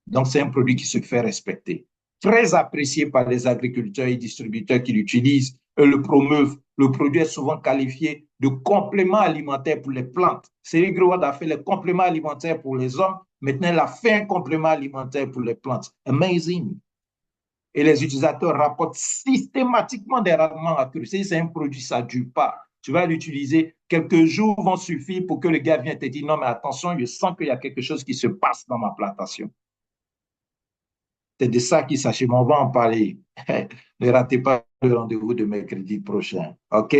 Donc, c'est un produit qui se fait respecter. Très apprécié par les agriculteurs et distributeurs qui l'utilisent et le promeuvent. Le produit est souvent qualifié de complément alimentaire pour les plantes. C'est Greenwood a fait les compléments alimentaires pour les hommes. Maintenant, il a fait un complément alimentaire pour les plantes. Amazing. Et les utilisateurs rapportent systématiquement des rendements accrus. Si c'est un produit, ça ne dure pas. Tu vas l'utiliser, quelques jours vont suffire pour que le gars vienne te dire non, mais attention, je sens qu'il y a quelque chose qui se passe dans ma plantation. C'est de ça qu'il s'agit, mais on va en parler. Ne ratez pas le rendez-vous de mercredi prochain. OK?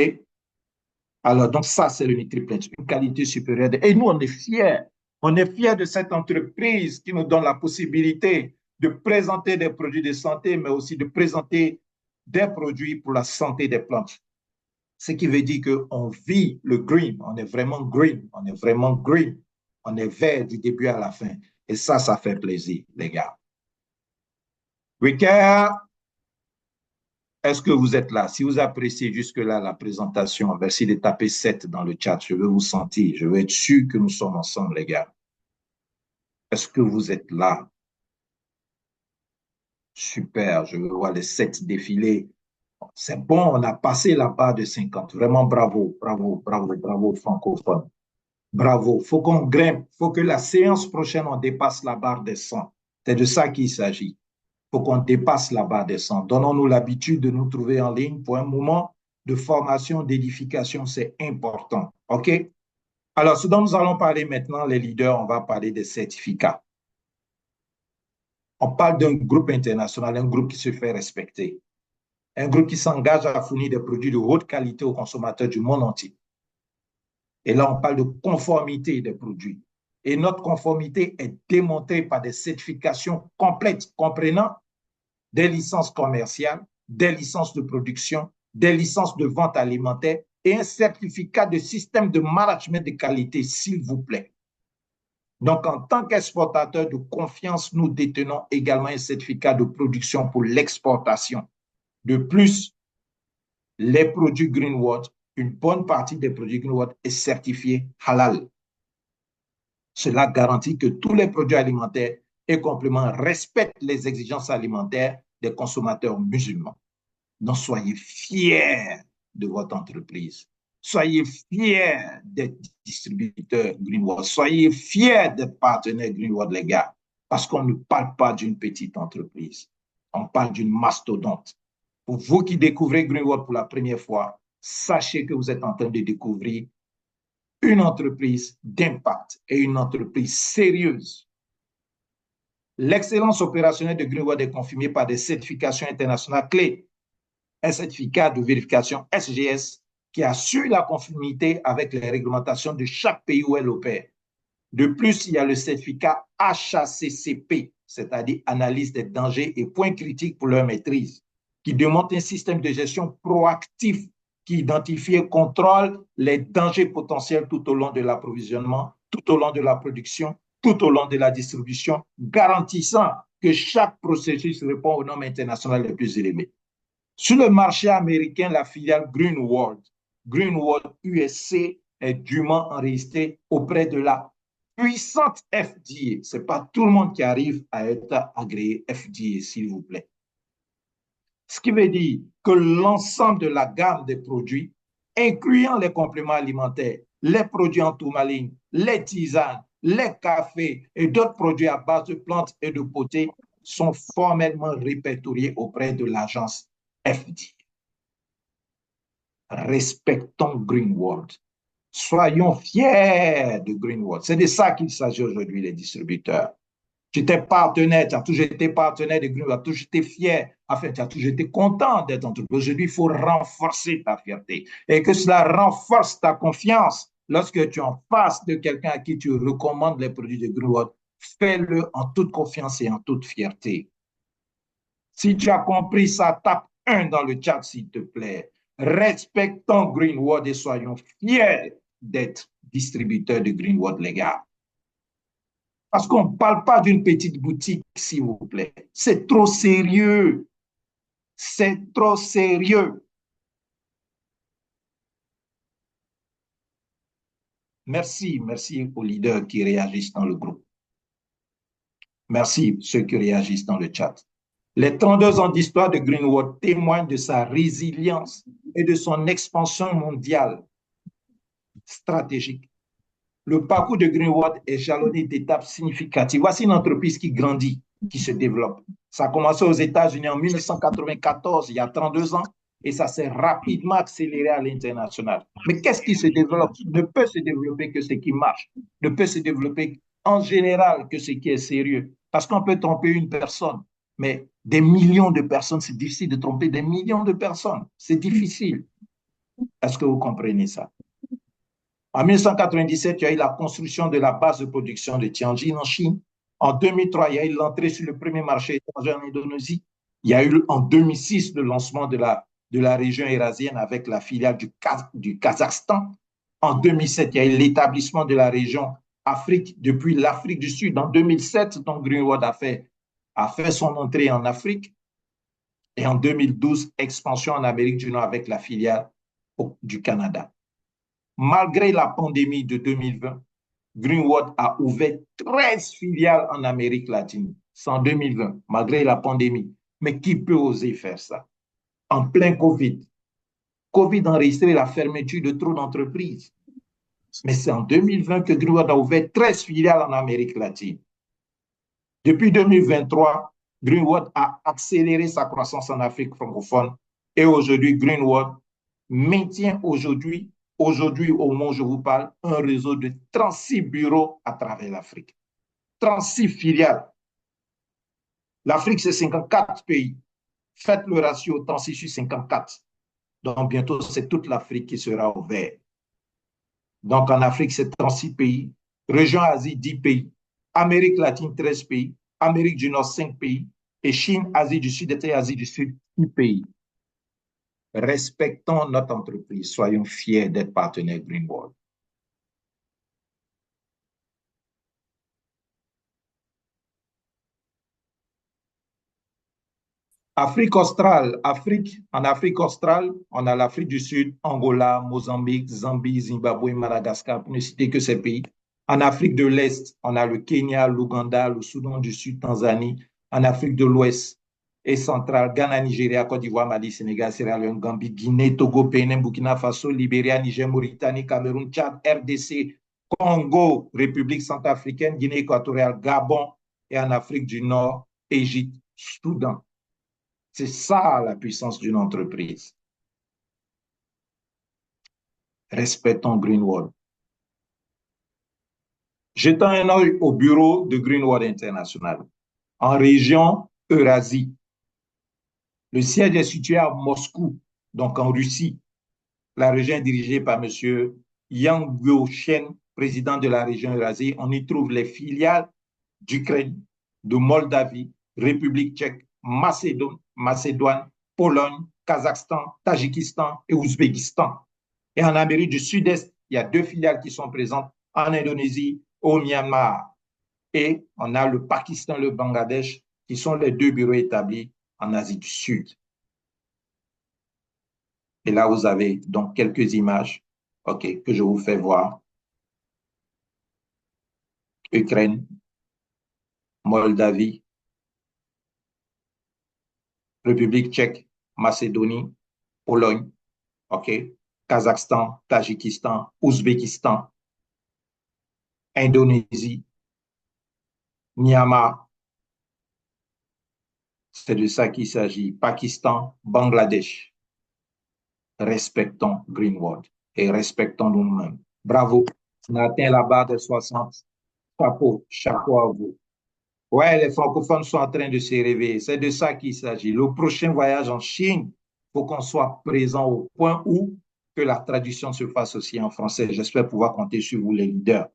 Alors, donc ça, c'est le NutriPlant, une qualité supérieure. Et nous, on est fiers. On est fiers de cette entreprise qui nous donne la possibilité de présenter des produits de santé, mais aussi de présenter des produits pour la santé des plantes. Ce qui veut dire qu'on vit le green, on est vraiment green, on est vraiment green, on est vert du début à la fin. Et ça fait plaisir, les gars. Ricard, est-ce que vous êtes là? Si vous appréciez jusque-là la présentation, merci de taper 7 dans le chat. Je veux vous sentir. Je veux être sûr que nous sommes ensemble, les gars. Est-ce que vous êtes là? Super, je veux voir les 7 défiler. C'est bon, on a passé la barre de 50. Vraiment bravo, bravo, bravo, bravo, francophone. Bravo. Faut qu'on grimpe. Faut que la séance prochaine, on dépasse la barre des 100. C'est de ça qu'il s'agit. Faut qu'on dépasse la barre des 100. Donnons-nous l'habitude de nous trouver en ligne pour un moment de formation, d'édification. C'est important. OK? Alors, ce dont nous allons parler maintenant, les leaders, on va parler des certificats. On parle d'un groupe international, un groupe qui se fait respecter, un groupe qui s'engage à fournir des produits de haute qualité aux consommateurs du monde entier. Et là, on parle de conformité des produits. et notre conformité est démontrée par des certifications complètes comprenant des licences commerciales, des licences de production, des licences de vente alimentaire et un certificat de système de management de qualité, s'il vous plaît. Donc, en tant qu'exportateur de confiance, nous détenons également un certificat de production pour l'exportation. De plus, les produits Greenwood, une bonne partie des produits Greenwood est certifiée halal. Cela garantit que tous les produits alimentaires et compléments respectent les exigences alimentaires des consommateurs musulmans. Donc, soyez fiers de votre entreprise. Soyez fiers d'être distributeurs Greenwood. Soyez fiers d'être partenaires Greenwood, les gars. Parce qu'on ne parle pas d'une petite entreprise. On parle d'une mastodonte. Pour vous qui découvrez Greenwood pour la première fois, sachez que vous êtes en train de découvrir une entreprise d'impact et une entreprise sérieuse. L'excellence opérationnelle de Greenwood est confirmée par des certifications internationales clés. Un certificat de vérification SGS qui assure la conformité avec les réglementations de chaque pays où elle opère. De plus, il y a le certificat HACCP, c'est-à-dire analyse des dangers et points critiques pour leur maîtrise, qui démontre un système de gestion proactif qui identifie et contrôle les dangers potentiels tout au long de l'approvisionnement, tout au long de la production, tout au long de la distribution, garantissant que chaque processus répond aux normes internationales les plus élevées. Sur le marché américain, la filiale Greenwood USC est dûment enregistrée auprès de la puissante FDA. Ce n'est pas tout le monde qui arrive à être agréé FDA, s'il vous plaît. Ce qui veut dire que l'ensemble de la gamme des produits, incluant les compléments alimentaires, les produits en tourmaline, les tisanes, les cafés et d'autres produits à base de plantes et de potées, sont formellement répertoriés auprès de l'agence FDA. Respectons Greenwood. Soyons fiers de Greenwood. C'est de ça qu'il s'agit aujourd'hui, les distributeurs. Tu étais partenaire, tu as toujours été partenaire de Greenwood, tu as toujours été fier, enfin, tu as toujours été content d'être entrepreneur. Aujourd'hui, il faut renforcer ta fierté et que cela renforce ta confiance. Lorsque tu es en face de quelqu'un à qui tu recommandes les produits de Greenwood, fais-le en toute confiance et en toute fierté. Si tu as compris ça, tape 1 dans le chat, s'il te plaît. Respectons Greenwood et soyons fiers d'être distributeurs de Greenwood, les gars. Parce qu'on ne parle pas d'une petite boutique, s'il vous plaît. C'est trop sérieux. C'est trop sérieux. Merci aux leaders qui réagissent dans le groupe. Merci ceux qui réagissent dans le chat. Les 32 ans d'histoire de Greenwood témoignent de sa résilience et de son expansion mondiale stratégique. Le parcours de Greenwood est jalonné d'étapes significatives. Voici une entreprise qui grandit, qui se développe. Ça a commencé aux États-Unis en 1994, il y a 32 ans, et ça s'est rapidement accéléré à l'international. Mais qu'est-ce qui se développe? Ne peut se développer que ce qui marche. Ne peut se développer en général que ce qui est sérieux. Parce qu'on peut tromper une personne, mais des millions de personnes, c'est difficile de tromper des millions de personnes. C'est difficile. Est-ce que vous comprenez ça? En 1997, il y a eu la construction de la base de production de Tianjin en Chine. En 2003, il y a eu l'entrée sur le premier marché étranger en Indonésie. Il y a eu en 2006 le lancement de la région eurasienne avec la filiale du Kazakhstan. En 2007, il y a eu l'établissement de la région Afrique depuis l'Afrique du Sud. En 2007, donc Greenwood a fait son entrée en Afrique. Et en 2012, expansion en Amérique du Nord avec la filiale du Canada. Malgré la pandémie de 2020, Greenwood a ouvert 13 filiales en Amérique latine. C'est en 2020, malgré la pandémie. Mais qui peut oser faire ça? En plein Covid. Covid a enregistré la fermeture de trop d'entreprises. Mais c'est en 2020 que Greenwood a ouvert 13 filiales en Amérique latine. Depuis 2023, Greenwood a accéléré sa croissance en Afrique francophone. Et aujourd'hui, Greenwood maintient aujourd'hui, au moment où je vous parle, un réseau de 36 bureaux à travers l'Afrique. 36 filiales. L'Afrique, c'est 54 pays. Faites le ratio 36 sur 54. Donc, bientôt, c'est toute l'Afrique qui sera ouverte. Donc, en Afrique, c'est 36 pays. Région Asie, 10 pays. Amérique latine, 13 pays. Amérique du Nord, 5 pays. Et Chine, Asie du Sud et Asie du Sud, 6 pays. Respectons notre entreprise. Soyons fiers d'être partenaires Greenwald. Afrique australe, en Afrique australe, on a l'Afrique du Sud, Angola, Mozambique, Zambie, Zimbabwe, Madagascar, pour ne citer que ces pays. En Afrique de l'Est, on a le Kenya, l'Ouganda, le Soudan du Sud, Tanzanie. En Afrique de l'Ouest et centrale, Ghana, Nigeria, Côte d'Ivoire, Mali, Sénégal, Sierra Leone, Gambie, Guinée, Togo, Bénin, Burkina Faso, Libéria, Niger, Mauritanie, Cameroun, Tchad, RDC, Congo, République centrafricaine, Guinée équatoriale, Gabon et en Afrique du Nord, Égypte, Soudan. C'est ça la puissance d'une entreprise. Respectons Greenwald. Jetons un œil au bureau de Greenwald International. En région Eurasie. Le siège est situé à Moscou, donc en Russie. La région est dirigée par M. Yang Guoshen, président de la région Eurasie. On y trouve les filiales d'Ukraine, de Moldavie, République tchèque, Macédoine, Pologne, Kazakhstan, Tadjikistan et Ouzbékistan. Et en Amérique du Sud-Est, il y a 2 filiales qui sont présentes en Indonésie, au Myanmar. Et on a le Pakistan, le Bangladesh, qui sont les 2 bureaux établis en Asie du Sud. Et là, vous avez donc quelques images, OK, que je vous fais voir. Ukraine, Moldavie, République tchèque, Macédonie, Pologne, OK, Kazakhstan, Tadjikistan, Ouzbékistan, Indonésie, Myanmar. C'est de ça qu'il s'agit. Pakistan, Bangladesh. Respectons Greenwald et respectons nous-mêmes. Bravo, on a atteint la barre des 60. Chapeau à vous. Ouais, les francophones sont en train de se réveiller. C'est de ça qu'il s'agit. Le prochain voyage en Chine, il faut qu'on soit présent au point où que la traduction se fasse aussi en français. J'espère pouvoir compter sur vous, les leaders.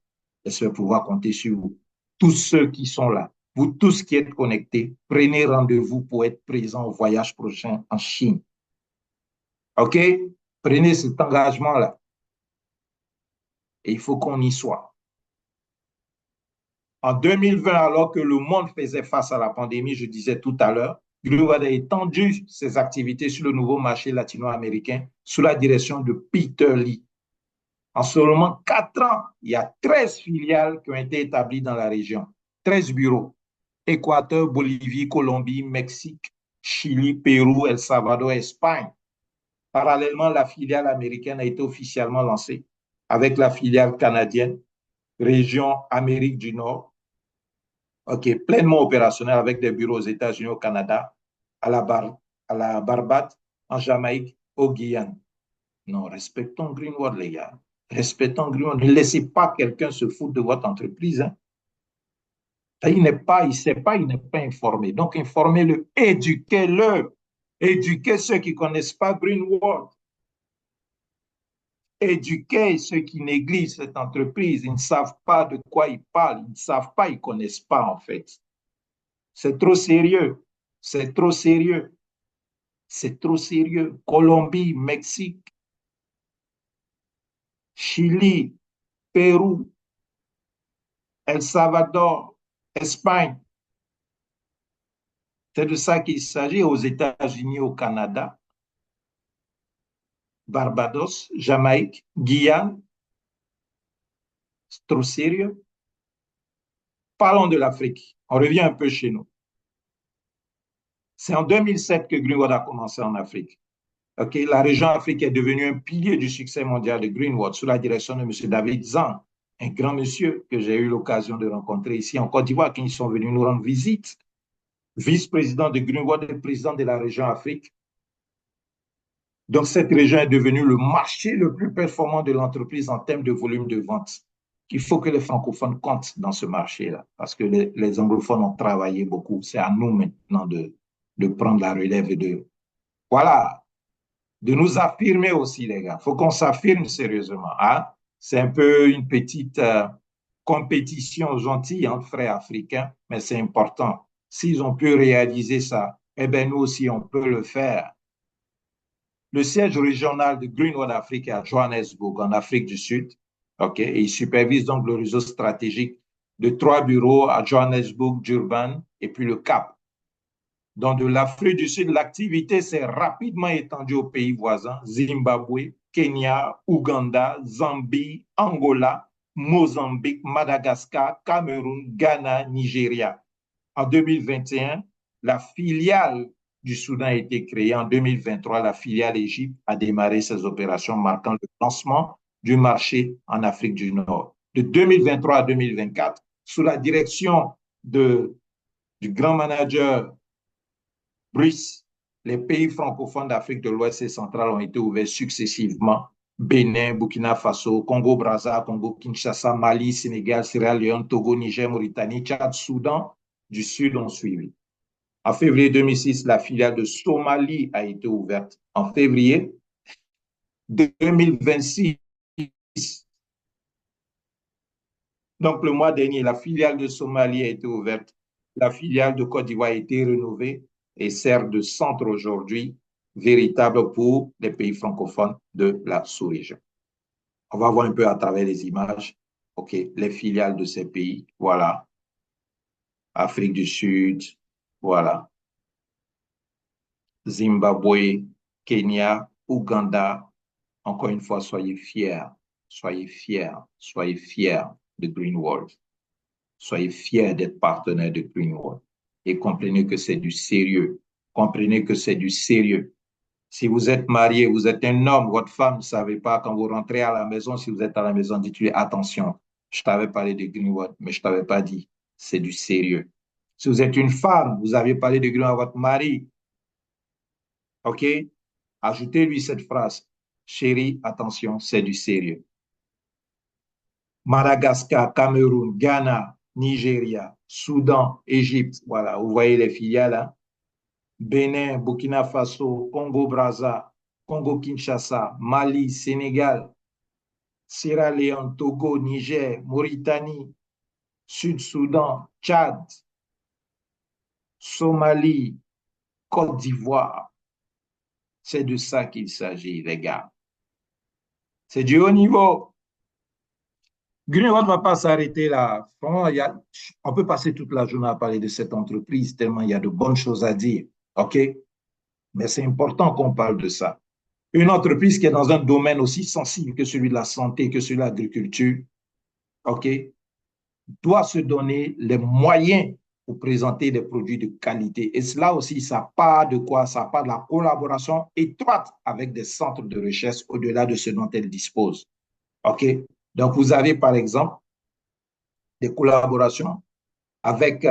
J'espère pouvoir compter sur vous. Tous ceux qui sont là, vous tous qui êtes connectés, prenez rendez-vous pour être présents au voyage prochain en Chine. OK? Prenez cet engagement-là. Et il faut qu'on y soit. En 2020, alors que le monde faisait face à la pandémie, je disais tout à l'heure, Greenwald a étendu ses activités sur le nouveau marché latino-américain sous la direction de Peter Lee. En seulement 4 ans, il y a 13 filiales qui ont été établies dans la région, 13 bureaux. Équateur, Bolivie, Colombie, Mexique, Chili, Pérou, El Salvador, Espagne. Parallèlement, la filiale américaine a été officiellement lancée avec la filiale canadienne, région Amérique du Nord, OK, pleinement opérationnel avec des bureaux aux États-Unis, au Canada, à la Barbade, en Jamaïque, au Guyane. Non, respectons Greenwald, les gars. Respectons Greenwald. Ne laissez pas quelqu'un se foutre de votre entreprise. Hein. Il n'est pas, il ne sait pas, il n'est pas informé. Donc, informez-le, éduquez-le. Éduquez ceux qui ne connaissent pas Greenwald. Éduquer ceux qui négligent cette entreprise. Ils ne savent pas de quoi ils parlent. Ils ne savent pas, ils ne connaissent pas en fait. C'est trop sérieux. C'est trop sérieux. C'est trop sérieux. Colombie, Mexique, Chili, Pérou, El Salvador, Espagne. C'est de ça qu'il s'agit aux États-Unis, au Canada, Barbados, Jamaïque, Guyane. C'est trop sérieux. Parlons de l'Afrique. On revient un peu chez nous. C'est en 2007 que Greenwald a commencé en Afrique. Okay? La région Afrique est devenue un pilier du succès mondial de Greenwald sous la direction de M. David Zhang, un grand monsieur que j'ai eu l'occasion de rencontrer ici en Côte d'Ivoire, quand ils sont venus nous rendre visite. Vice-président de Greenwald et président de la région Afrique. Donc, cette région est devenue le marché le plus performant de l'entreprise en termes de volume de vente. Il faut que les francophones comptent dans ce marché-là, parce que les anglophones ont travaillé beaucoup. C'est à nous maintenant de prendre la relève et voilà, de nous affirmer aussi, les gars. Il faut qu'on s'affirme sérieusement. Hein? C'est un peu une petite compétition gentille entre frères africains, mais c'est important. S'ils ont pu réaliser ça, eh bien, nous aussi, on peut le faire. Le siège régional de Greenwood Afrique est à Johannesburg, en Afrique du Sud. OK? Et il supervise donc le réseau stratégique de 3 bureaux à Johannesburg, Durban et puis le Cap. Dans de l'Afrique du Sud, l'activité s'est rapidement étendue aux pays voisins, Zimbabwe, Kenya, Ouganda, Zambie, Angola, Mozambique, Madagascar, Cameroun, Ghana, Nigeria. En 2021, la filiale du Soudan a été créée. En 2023, la filiale Égypte a démarré ses opérations, marquant le lancement du marché en Afrique du Nord. De 2023 à 2024, sous la direction du grand manager Brice, les pays francophones d'Afrique de l'Ouest et centrale ont été ouverts successivement. Bénin, Burkina Faso, Congo-Brazza, Congo-Kinshasa, Mali, Sénégal, Sierra Leone, Togo, Niger, Mauritanie, Tchad, Soudan du Sud ont suivi. En février 2006, la filiale de Somalie a été ouverte. En février 2026, donc le mois dernier, la filiale de Somalie a été ouverte. La filiale de Côte d'Ivoire a été rénovée et sert de centre aujourd'hui véritable pour les pays francophones de la sous-région. On va voir un peu à travers les images, OK, les filiales de ces pays, voilà. Afrique du Sud, voilà. Zimbabwe, Kenya, Ouganda. Encore une fois, soyez fiers, soyez fiers, soyez fiers de Greenwood. Soyez fiers d'être partenaire de Greenwood. Et comprenez que c'est du sérieux. Comprenez que c'est du sérieux. Si vous êtes marié, vous êtes un homme, votre femme ne savait pas, quand vous rentrez à la maison, si vous êtes à la maison, dites-lui, attention, je t'avais parlé de Greenwood, mais je ne t'avais pas dit, c'est du sérieux. Si vous êtes une femme, vous avez parlé de Greenwood à votre mari, OK? Ajoutez-lui cette phrase, chérie, attention, c'est du sérieux. Madagascar, Cameroun, Ghana, Nigeria, Soudan, Égypte, voilà, vous voyez les filiales, hein? Bénin, Burkina Faso, Congo-Brazza, Congo-Kinshasa, Mali, Sénégal, Sierra Leone, Togo, Niger, Mauritanie, Sud-Soudan, Tchad, Somalie, Côte d'Ivoire. C'est de ça qu'il s'agit, les gars. C'est du haut niveau. Greenwood ne va pas s'arrêter là. On peut passer toute la journée à parler de cette entreprise, tellement il y a de bonnes choses à dire. OK? Mais c'est important qu'on parle de ça. Une entreprise qui est dans un domaine aussi sensible que celui de la santé, que celui de l'agriculture, OK, doit se donner les moyens pour présenter des produits de qualité. Et cela aussi, ça part de quoi? Ça part de la collaboration étroite avec des centres de recherche au-delà de ce dont elle dispose. OK? Donc, vous avez, par exemple, des collaborations avec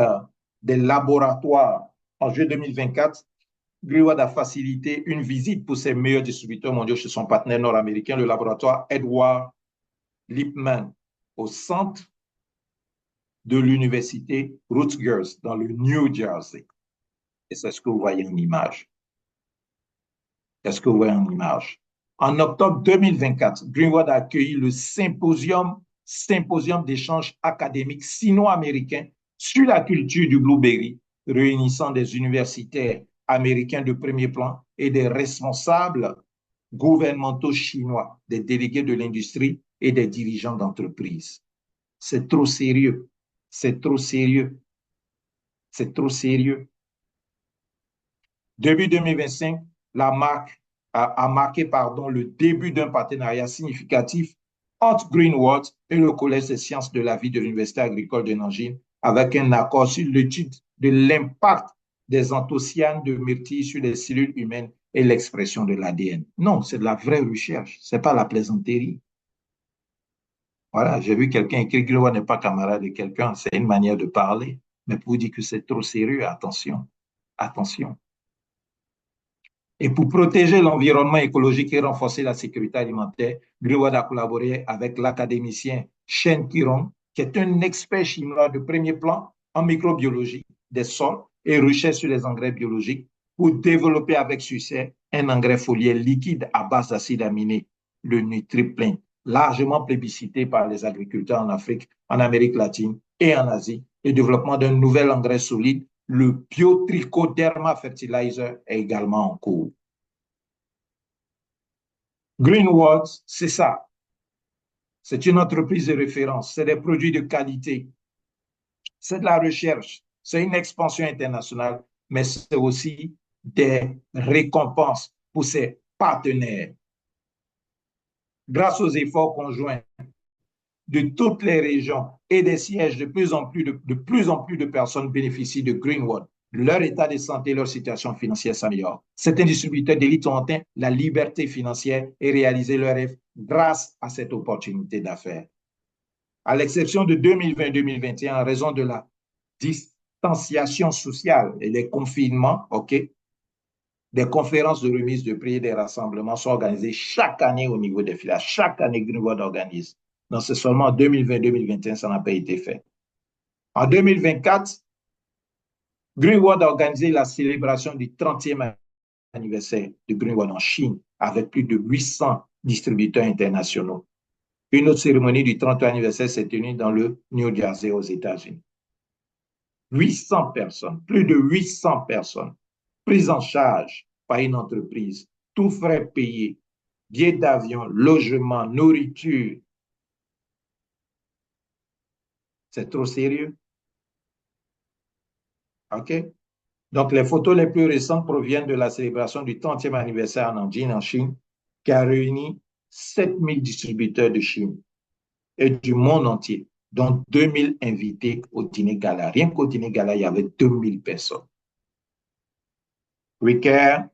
des laboratoires. En juillet 2024, Greenwood a facilité une visite pour ses meilleurs distributeurs mondiaux chez son partenaire nord-américain, le laboratoire Edward Lippmann, au centre de l'université Rutgers, dans le New Jersey. Et c'est ce que vous voyez en image. C'est ce que vous voyez en image. En octobre 2024, Greenwood a accueilli le symposium d'échange académique sino-américain sur la culture du blueberry, réunissant des universitaires américains de premier plan et des responsables gouvernementaux chinois, des délégués de l'industrie et des dirigeants d'entreprises. C'est trop sérieux. C'est trop sérieux. C'est trop sérieux. Début 2025, la marque a marqué le début d'un partenariat significatif entre Greenwood et le Collège des sciences de la vie de l'Université agricole de Nanjing, avec un accord sur l'étude de l'impact des anthocyanes de myrtille sur les cellules humaines et l'expression de l'ADN. Non, c'est de la vraie recherche, ce n'est pas la plaisanterie. Voilà, j'ai vu quelqu'un écrire que Greenwood n'est pas camarade de quelqu'un, c'est une manière de parler. Mais pour dire que c'est trop sérieux, attention, attention. Et pour protéger l'environnement écologique et renforcer la sécurité alimentaire, Greenwood a collaboré avec l'académicien Shen Qiron, qui est un expert chinois de premier plan en microbiologie des sols et recherche sur les engrais biologiques, pour développer avec succès un engrais foliaire liquide à base d'acide aminé, le Nutriplane. largement plébiscité par les agriculteurs en Afrique, en Amérique latine et en Asie. Le développement d'un nouvel engrais solide, le biotrichoderma fertilizer, est également en cours. Greenwood, c'est ça. C'est une entreprise de référence. C'est des produits de qualité. C'est de la recherche. C'est une expansion internationale, mais c'est aussi des récompenses pour ses partenaires. Grâce aux efforts conjoints de toutes les régions et des sièges, de plus en plus de personnes bénéficient de Greenwood. Leur état de santé, leur situation financière s'améliore. Certains distributeurs d'élite ont atteint la liberté financière et réalisé leur rêve grâce à cette opportunité d'affaires. À l'exception de 2020-2021, en raison de la distanciation sociale et des confinements, des conférences de remise de prix et des rassemblements sont organisés chaque année au niveau des filiales. Chaque année, Greenwood organise. Donc, c'est seulement en 2020-2021, ça n'a pas été fait. En 2024, Greenwood a organisé la célébration du 30e anniversaire de Greenwood en Chine avec plus de 800 distributeurs internationaux. Une autre cérémonie du 30e anniversaire s'est tenue dans le New Jersey aux États-Unis. 800 personnes, plus de 800 personnes, prises en charge par une entreprise, tout frais payés, billets d'avion, logement, nourriture. C'est trop sérieux. OK? Donc, les photos les plus récentes proviennent de la célébration du 30e anniversaire en Nanjing, en Chine, qui a réuni 7000 distributeurs de Chine et du monde entier, dont 2000 invités au dîner gala. Rien qu'au dîner gala, il y avait 2000 personnes. Wicare,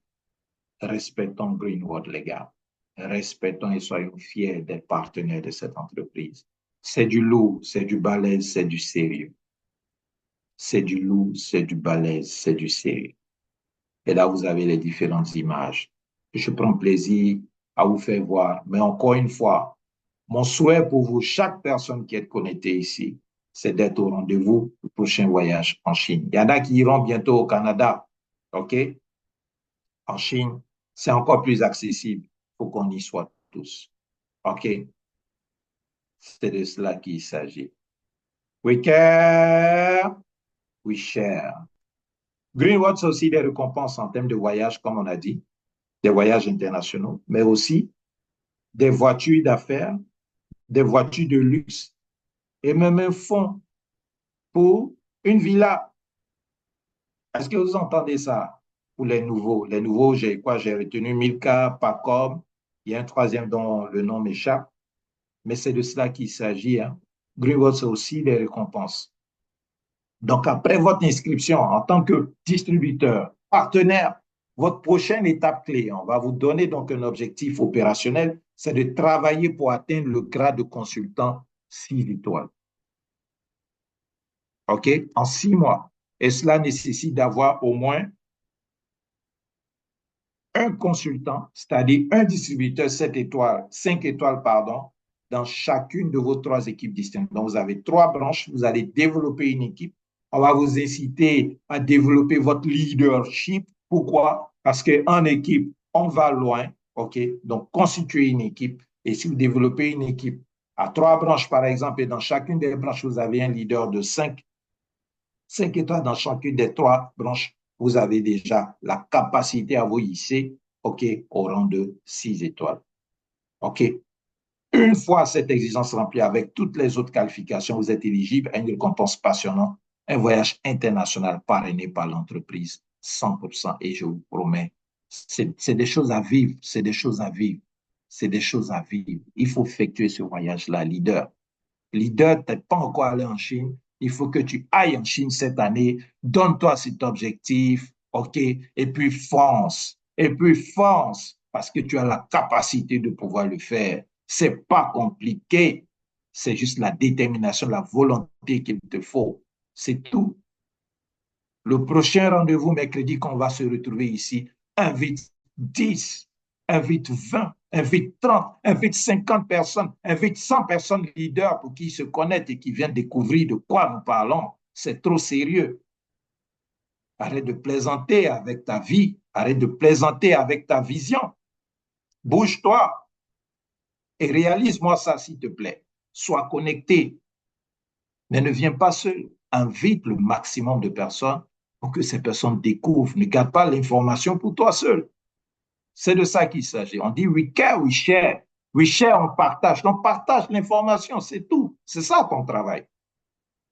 respectons Greenwood, les gars. Respectons et soyons fiers des partenaires de cette entreprise. C'est du lourd, c'est du balèze, c'est du sérieux. C'est du lourd, c'est du balèze, c'est du sérieux. Et là, vous avez les différentes images. Je prends plaisir à vous faire voir. Mais encore une fois, mon souhait pour vous, chaque personne qui est connectée ici, c'est d'être au rendez-vous du prochain voyage en Chine. Il y en a qui iront bientôt au Canada. OK? En Chine, c'est encore plus accessible. Il faut qu'on y soit tous. OK? C'est de cela qu'il s'agit. We care, we share. Greenwood, c'est aussi des récompenses en termes de voyage, comme on a dit, des voyages internationaux, mais aussi des voitures d'affaires, des voitures de luxe et même un fonds pour une villa. Est-ce que vous entendez ça pour les nouveaux? Les nouveaux, j'ai quoi? J'ai retenu Milka, Pacom. Il y a un troisième dont le nom m'échappe. Mais c'est de cela qu'il s'agit. Hein. Greenwood, c'est aussi des récompenses. Donc, après votre inscription en tant que distributeur, partenaire, votre prochaine étape clé, on va vous donner donc un objectif opérationnel, c'est de travailler pour atteindre le grade de consultant 6 étoiles. OK? En 6 mois. Et cela nécessite d'avoir au moins un consultant, c'est-à-dire un distributeur 7 étoiles, 5 étoiles, pardon, dans chacune de vos 3 équipes distinctes. Donc, vous avez 3 branches, vous allez développer une équipe. On va vous inciter à développer votre leadership. Pourquoi? Parce qu'en équipe, on va loin. OK? Donc, constituez une équipe. Et si vous développez une équipe à 3 branches, par exemple, et dans chacune des branches, vous avez un leader de 5 étoiles dans chacune des 3 branches, vous avez déjà la capacité à vous hisser, OK, au rang de 6 étoiles. OK. Une fois cette exigence remplie avec toutes les autres qualifications, vous êtes éligible à une récompense passionnante, un voyage international parrainé par l'entreprise 100%. Et je vous promets, c'est des choses à vivre, c'est des choses à vivre, c'est des choses à vivre. Il faut effectuer ce voyage-là, leader. Leader, tu n'es pas encore allé en Chine, il faut que tu ailles en Chine cette année, donne-toi cet objectif, OK, et puis fonce, parce que tu as la capacité de pouvoir le faire. C'est pas compliqué, c'est juste la détermination, la volonté qu'il te faut. C'est tout. Le prochain rendez-vous mercredi qu'on va se retrouver ici, invite 10, invite 20, invite 30, invite 50 personnes, invite 100 personnes leaders pour qu'ils se connaissent et qui viennent découvrir de quoi nous parlons. C'est trop sérieux. Arrête de plaisanter avec ta vie, arrête de plaisanter avec ta vision. Bouge-toi. Et réalise-moi ça, s'il te plaît. Sois connecté, mais ne viens pas seul. Invite le maximum de personnes pour que ces personnes découvrent. Ne garde pas l'information pour toi seul. C'est de ça qu'il s'agit. On dit we care, we share. We share, on partage. On partage l'information, c'est tout. C'est ça ton travail.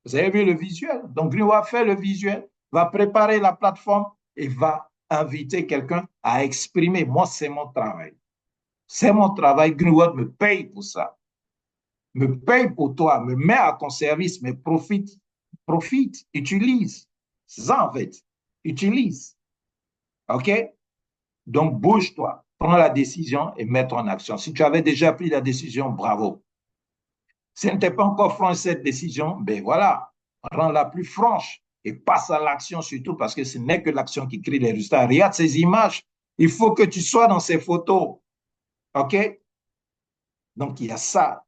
Vous avez vu le visuel? Donc, lui va faire le visuel, va préparer la plateforme et va inviter quelqu'un à exprimer. Moi, c'est mon travail. C'est mon travail. Greenwood me paye pour ça. Me paye pour toi, me met à ton service, mais profite, utilise. C'est ça, en fait. Utilise. OK? Donc, bouge-toi, prends la décision et mets-toi en action. Si tu avais déjà pris la décision, bravo. Si elle n'était pas encore franche cette décision, ben voilà, rends-la plus franche et passe à l'action surtout parce que ce n'est que l'action qui crée les résultats. Regarde ces images. Il faut que tu sois dans ces photos. OK? Donc, il y a ça,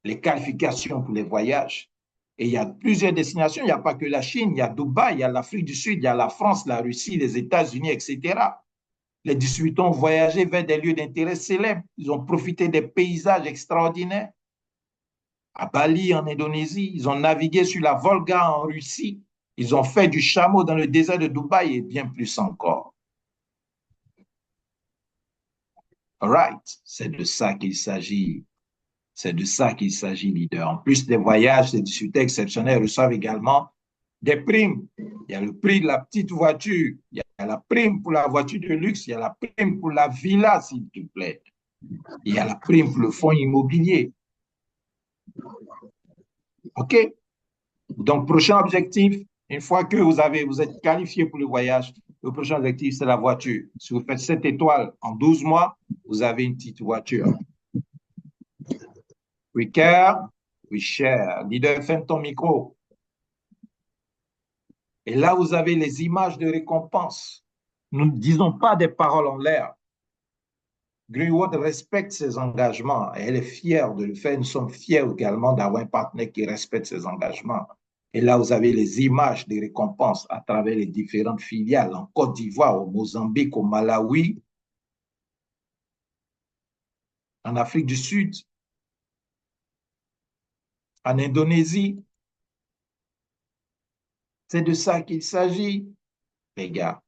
les qualifications pour les voyages. Et il y a plusieurs destinations. Il n'y a pas que la Chine, il y a Dubaï, il y a l'Afrique du Sud, il y a la France, la Russie, les États-Unis, etc. Les distributeurs ont voyagé vers des lieux d'intérêt célèbres. Ils ont profité des paysages extraordinaires. À Bali, en Indonésie, ils ont navigué sur la Volga en Russie. Ils ont fait du chameau dans le désert de Dubaï et bien plus encore. All right, c'est de ça qu'il s'agit. C'est de ça qu'il s'agit, leader. En plus des voyages, les distributeurs exceptionnels reçoivent également des primes. Il y a le prix de la petite voiture, il y a la prime pour la voiture de luxe, il y a la prime pour la villa, s'il te plaît. Il y a la prime pour le fonds immobilier. OK? Donc, prochain objectif, une fois que vous êtes qualifié pour le voyage, le prochain objectif, c'est la voiture. Si vous faites 7 étoiles en 12 mois, vous avez une petite voiture. We care, we share. Leader, ferme ton micro. Et là, vous avez les images de récompense. Nous ne disons pas des paroles en l'air. Greenwood respecte ses engagements et elle est fière de le faire. Nous sommes fiers également d'avoir un partenaire qui respecte ses engagements. Et là, vous avez les images des récompenses à travers les différentes filiales en Côte d'Ivoire, au Mozambique, au Malawi, en Afrique du Sud, en Indonésie. C'est de ça qu'il s'agit, les gars.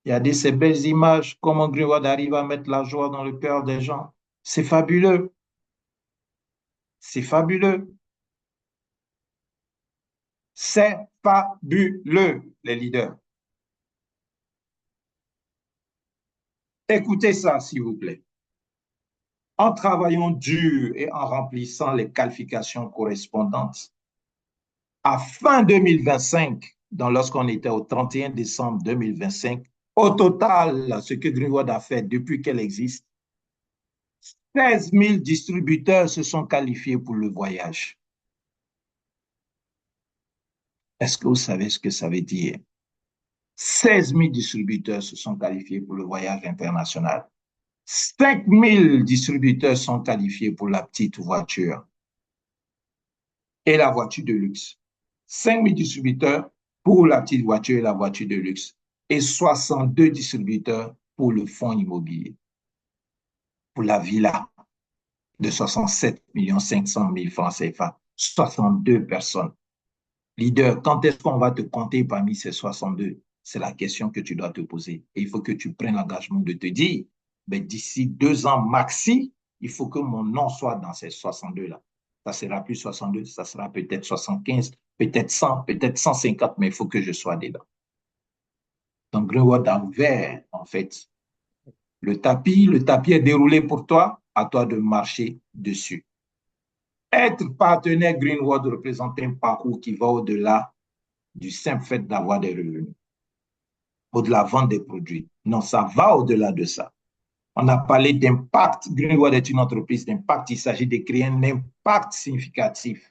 Regardez ces belles images, comment Greenwood arrive à mettre la joie dans le cœur des gens. C'est fabuleux. C'est fabuleux. C'est fabuleux, les leaders. Écoutez ça, s'il vous plaît. En travaillant dur et en remplissant les qualifications correspondantes, à fin 2025, lorsqu'on était au 31 décembre 2025, au total, ce que Greenwood a fait depuis qu'elle existe, 16 000 distributeurs se sont qualifiés pour le voyage. Est-ce que vous savez ce que ça veut dire? 16 000 distributeurs se sont qualifiés pour le voyage international. 5 000 distributeurs sont qualifiés pour la petite voiture et la voiture de luxe. 5 000 distributeurs pour la petite voiture et la voiture de luxe. Et 62 distributeurs pour le fonds immobilier, pour la villa de 67 500 000 francs CFA. 62 personnes. Leader, quand est-ce qu'on va te compter parmi ces 62? C'est la question que tu dois te poser. Et il faut que tu prennes l'engagement de te dire, ben, d'ici 2 ans maxi, il faut que mon nom soit dans ces 62-là. Ça sera plus 62, ça sera peut-être 75, peut-être 100, peut-être 150, mais il faut que je sois dedans. Donc, Greenwood a ouvert, en fait, le tapis est déroulé pour toi, à toi de marcher dessus. Être partenaire Greenwood représente un parcours qui va au-delà du simple fait d'avoir des revenus, au-delà de la vente des produits. Non, ça va au-delà de ça. On a parlé d'impact. Greenwood est une entreprise d'impact. Il s'agit de créer un impact significatif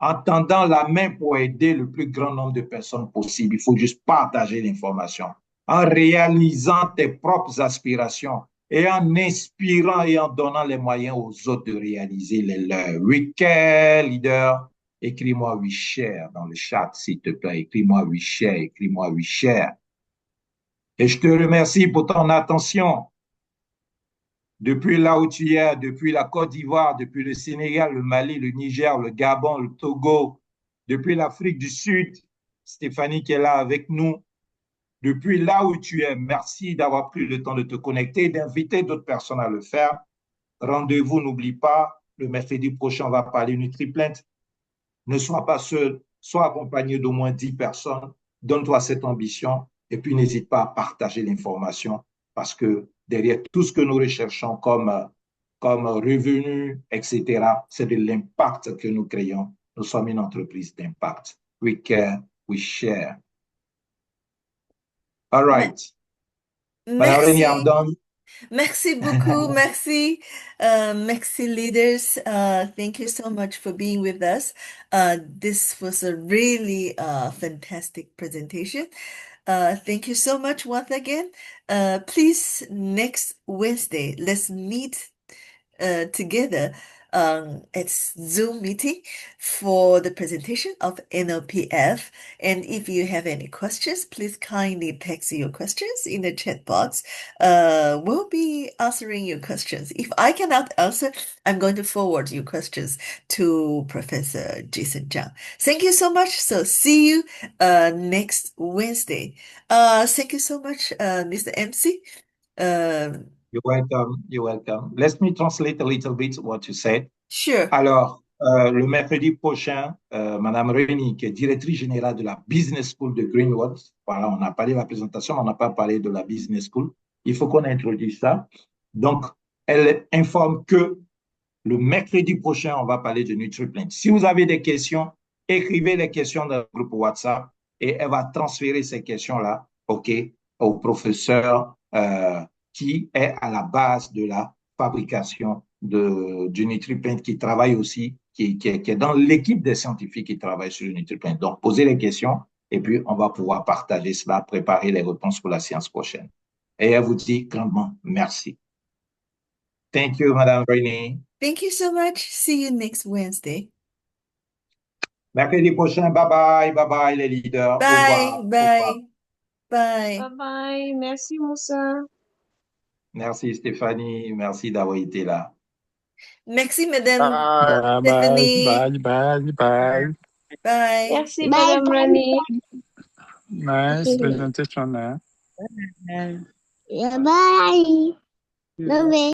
en tendant la main pour aider le plus grand nombre de personnes possible. Il faut juste partager l'information en réalisant tes propres aspirations et en inspirant et en donnant les moyens aux autres de réaliser les leurs. We care, leader. Écris-moi we share dans le chat, s'il te plaît. Écris-moi we share, écris-moi we share. Et je te remercie pour ton attention. depuis là où tu es, depuis la Côte d'Ivoire, depuis le Sénégal, le Mali, le Niger, le Gabon, le Togo, depuis l'Afrique du Sud, Stéphanie qui est là avec nous, depuis là où tu es, merci d'avoir pris le temps de te connecter et d'inviter d'autres personnes à le faire. Rendez-vous, n'oublie pas, le mercredi prochain, on va parler NutriPlant. Ne sois pas seul, sois accompagné d'au moins 10 personnes. Donne-toi cette ambition et puis n'hésite pas à partager l'information parce que derrière tout ce que nous recherchons comme revenus, etc., c'est de l'impact que nous créons. Nous sommes une entreprise d'impact. We care, we share. All right. Madame Reni, I'm Merci. done. Merci beaucoup. Merci. Merci, leaders. Thank you so much for being with us. This was a really fantastic presentation. Thank you so much once again. Please, next Wednesday, let's meet together at Zoom meeting for the presentation of NLPF. And if you have any questions, please kindly text your questions in the chat box. We'll be answering your questions. If I cannot answer, I'm going to forward your questions to Professor Jason Zhang. Thank you so much. So see you next Wednesday. Thank you so much, Mr. MC. You're welcome. You're welcome. Let me translate a little bit what you said. Sure. Alors, le mercredi prochain, Madame Reni, qui est directrice générale de la Business School de Greenwood, voilà, on a parlé de la présentation, mais on n'a pas parlé de la Business School. Il faut qu'on introduise ça. Donc, elle informe que le mercredi prochain, on va parler de NutriPlant. Si vous avez des questions, écrivez les questions dans le groupe WhatsApp et elle va transférer ces questions-là, OK, au professeur qui est à la base de la fabrication du NutriPlant, qui travaille aussi, qui est dans l'équipe des scientifiques qui travaillent sur le NutriPlant. Donc, posez les questions et puis on va pouvoir partager cela, préparer les réponses pour la séance prochaine. Et elle vous dit grandement merci. Thank you, Madame Rainey. Thank you so much. See you next Wednesday. Mercredi prochain, bye bye les leaders. Au Bye, revoir, au revoir. bye, bye. Bye bye. Merci, Moussa. Merci Stéphanie, merci d'avoir été là. Merci, Madame Bye bye bye Stephanie. bye bye. Bye. Merci, Madame Rani. Nice presentation, hein? Bye. Bye.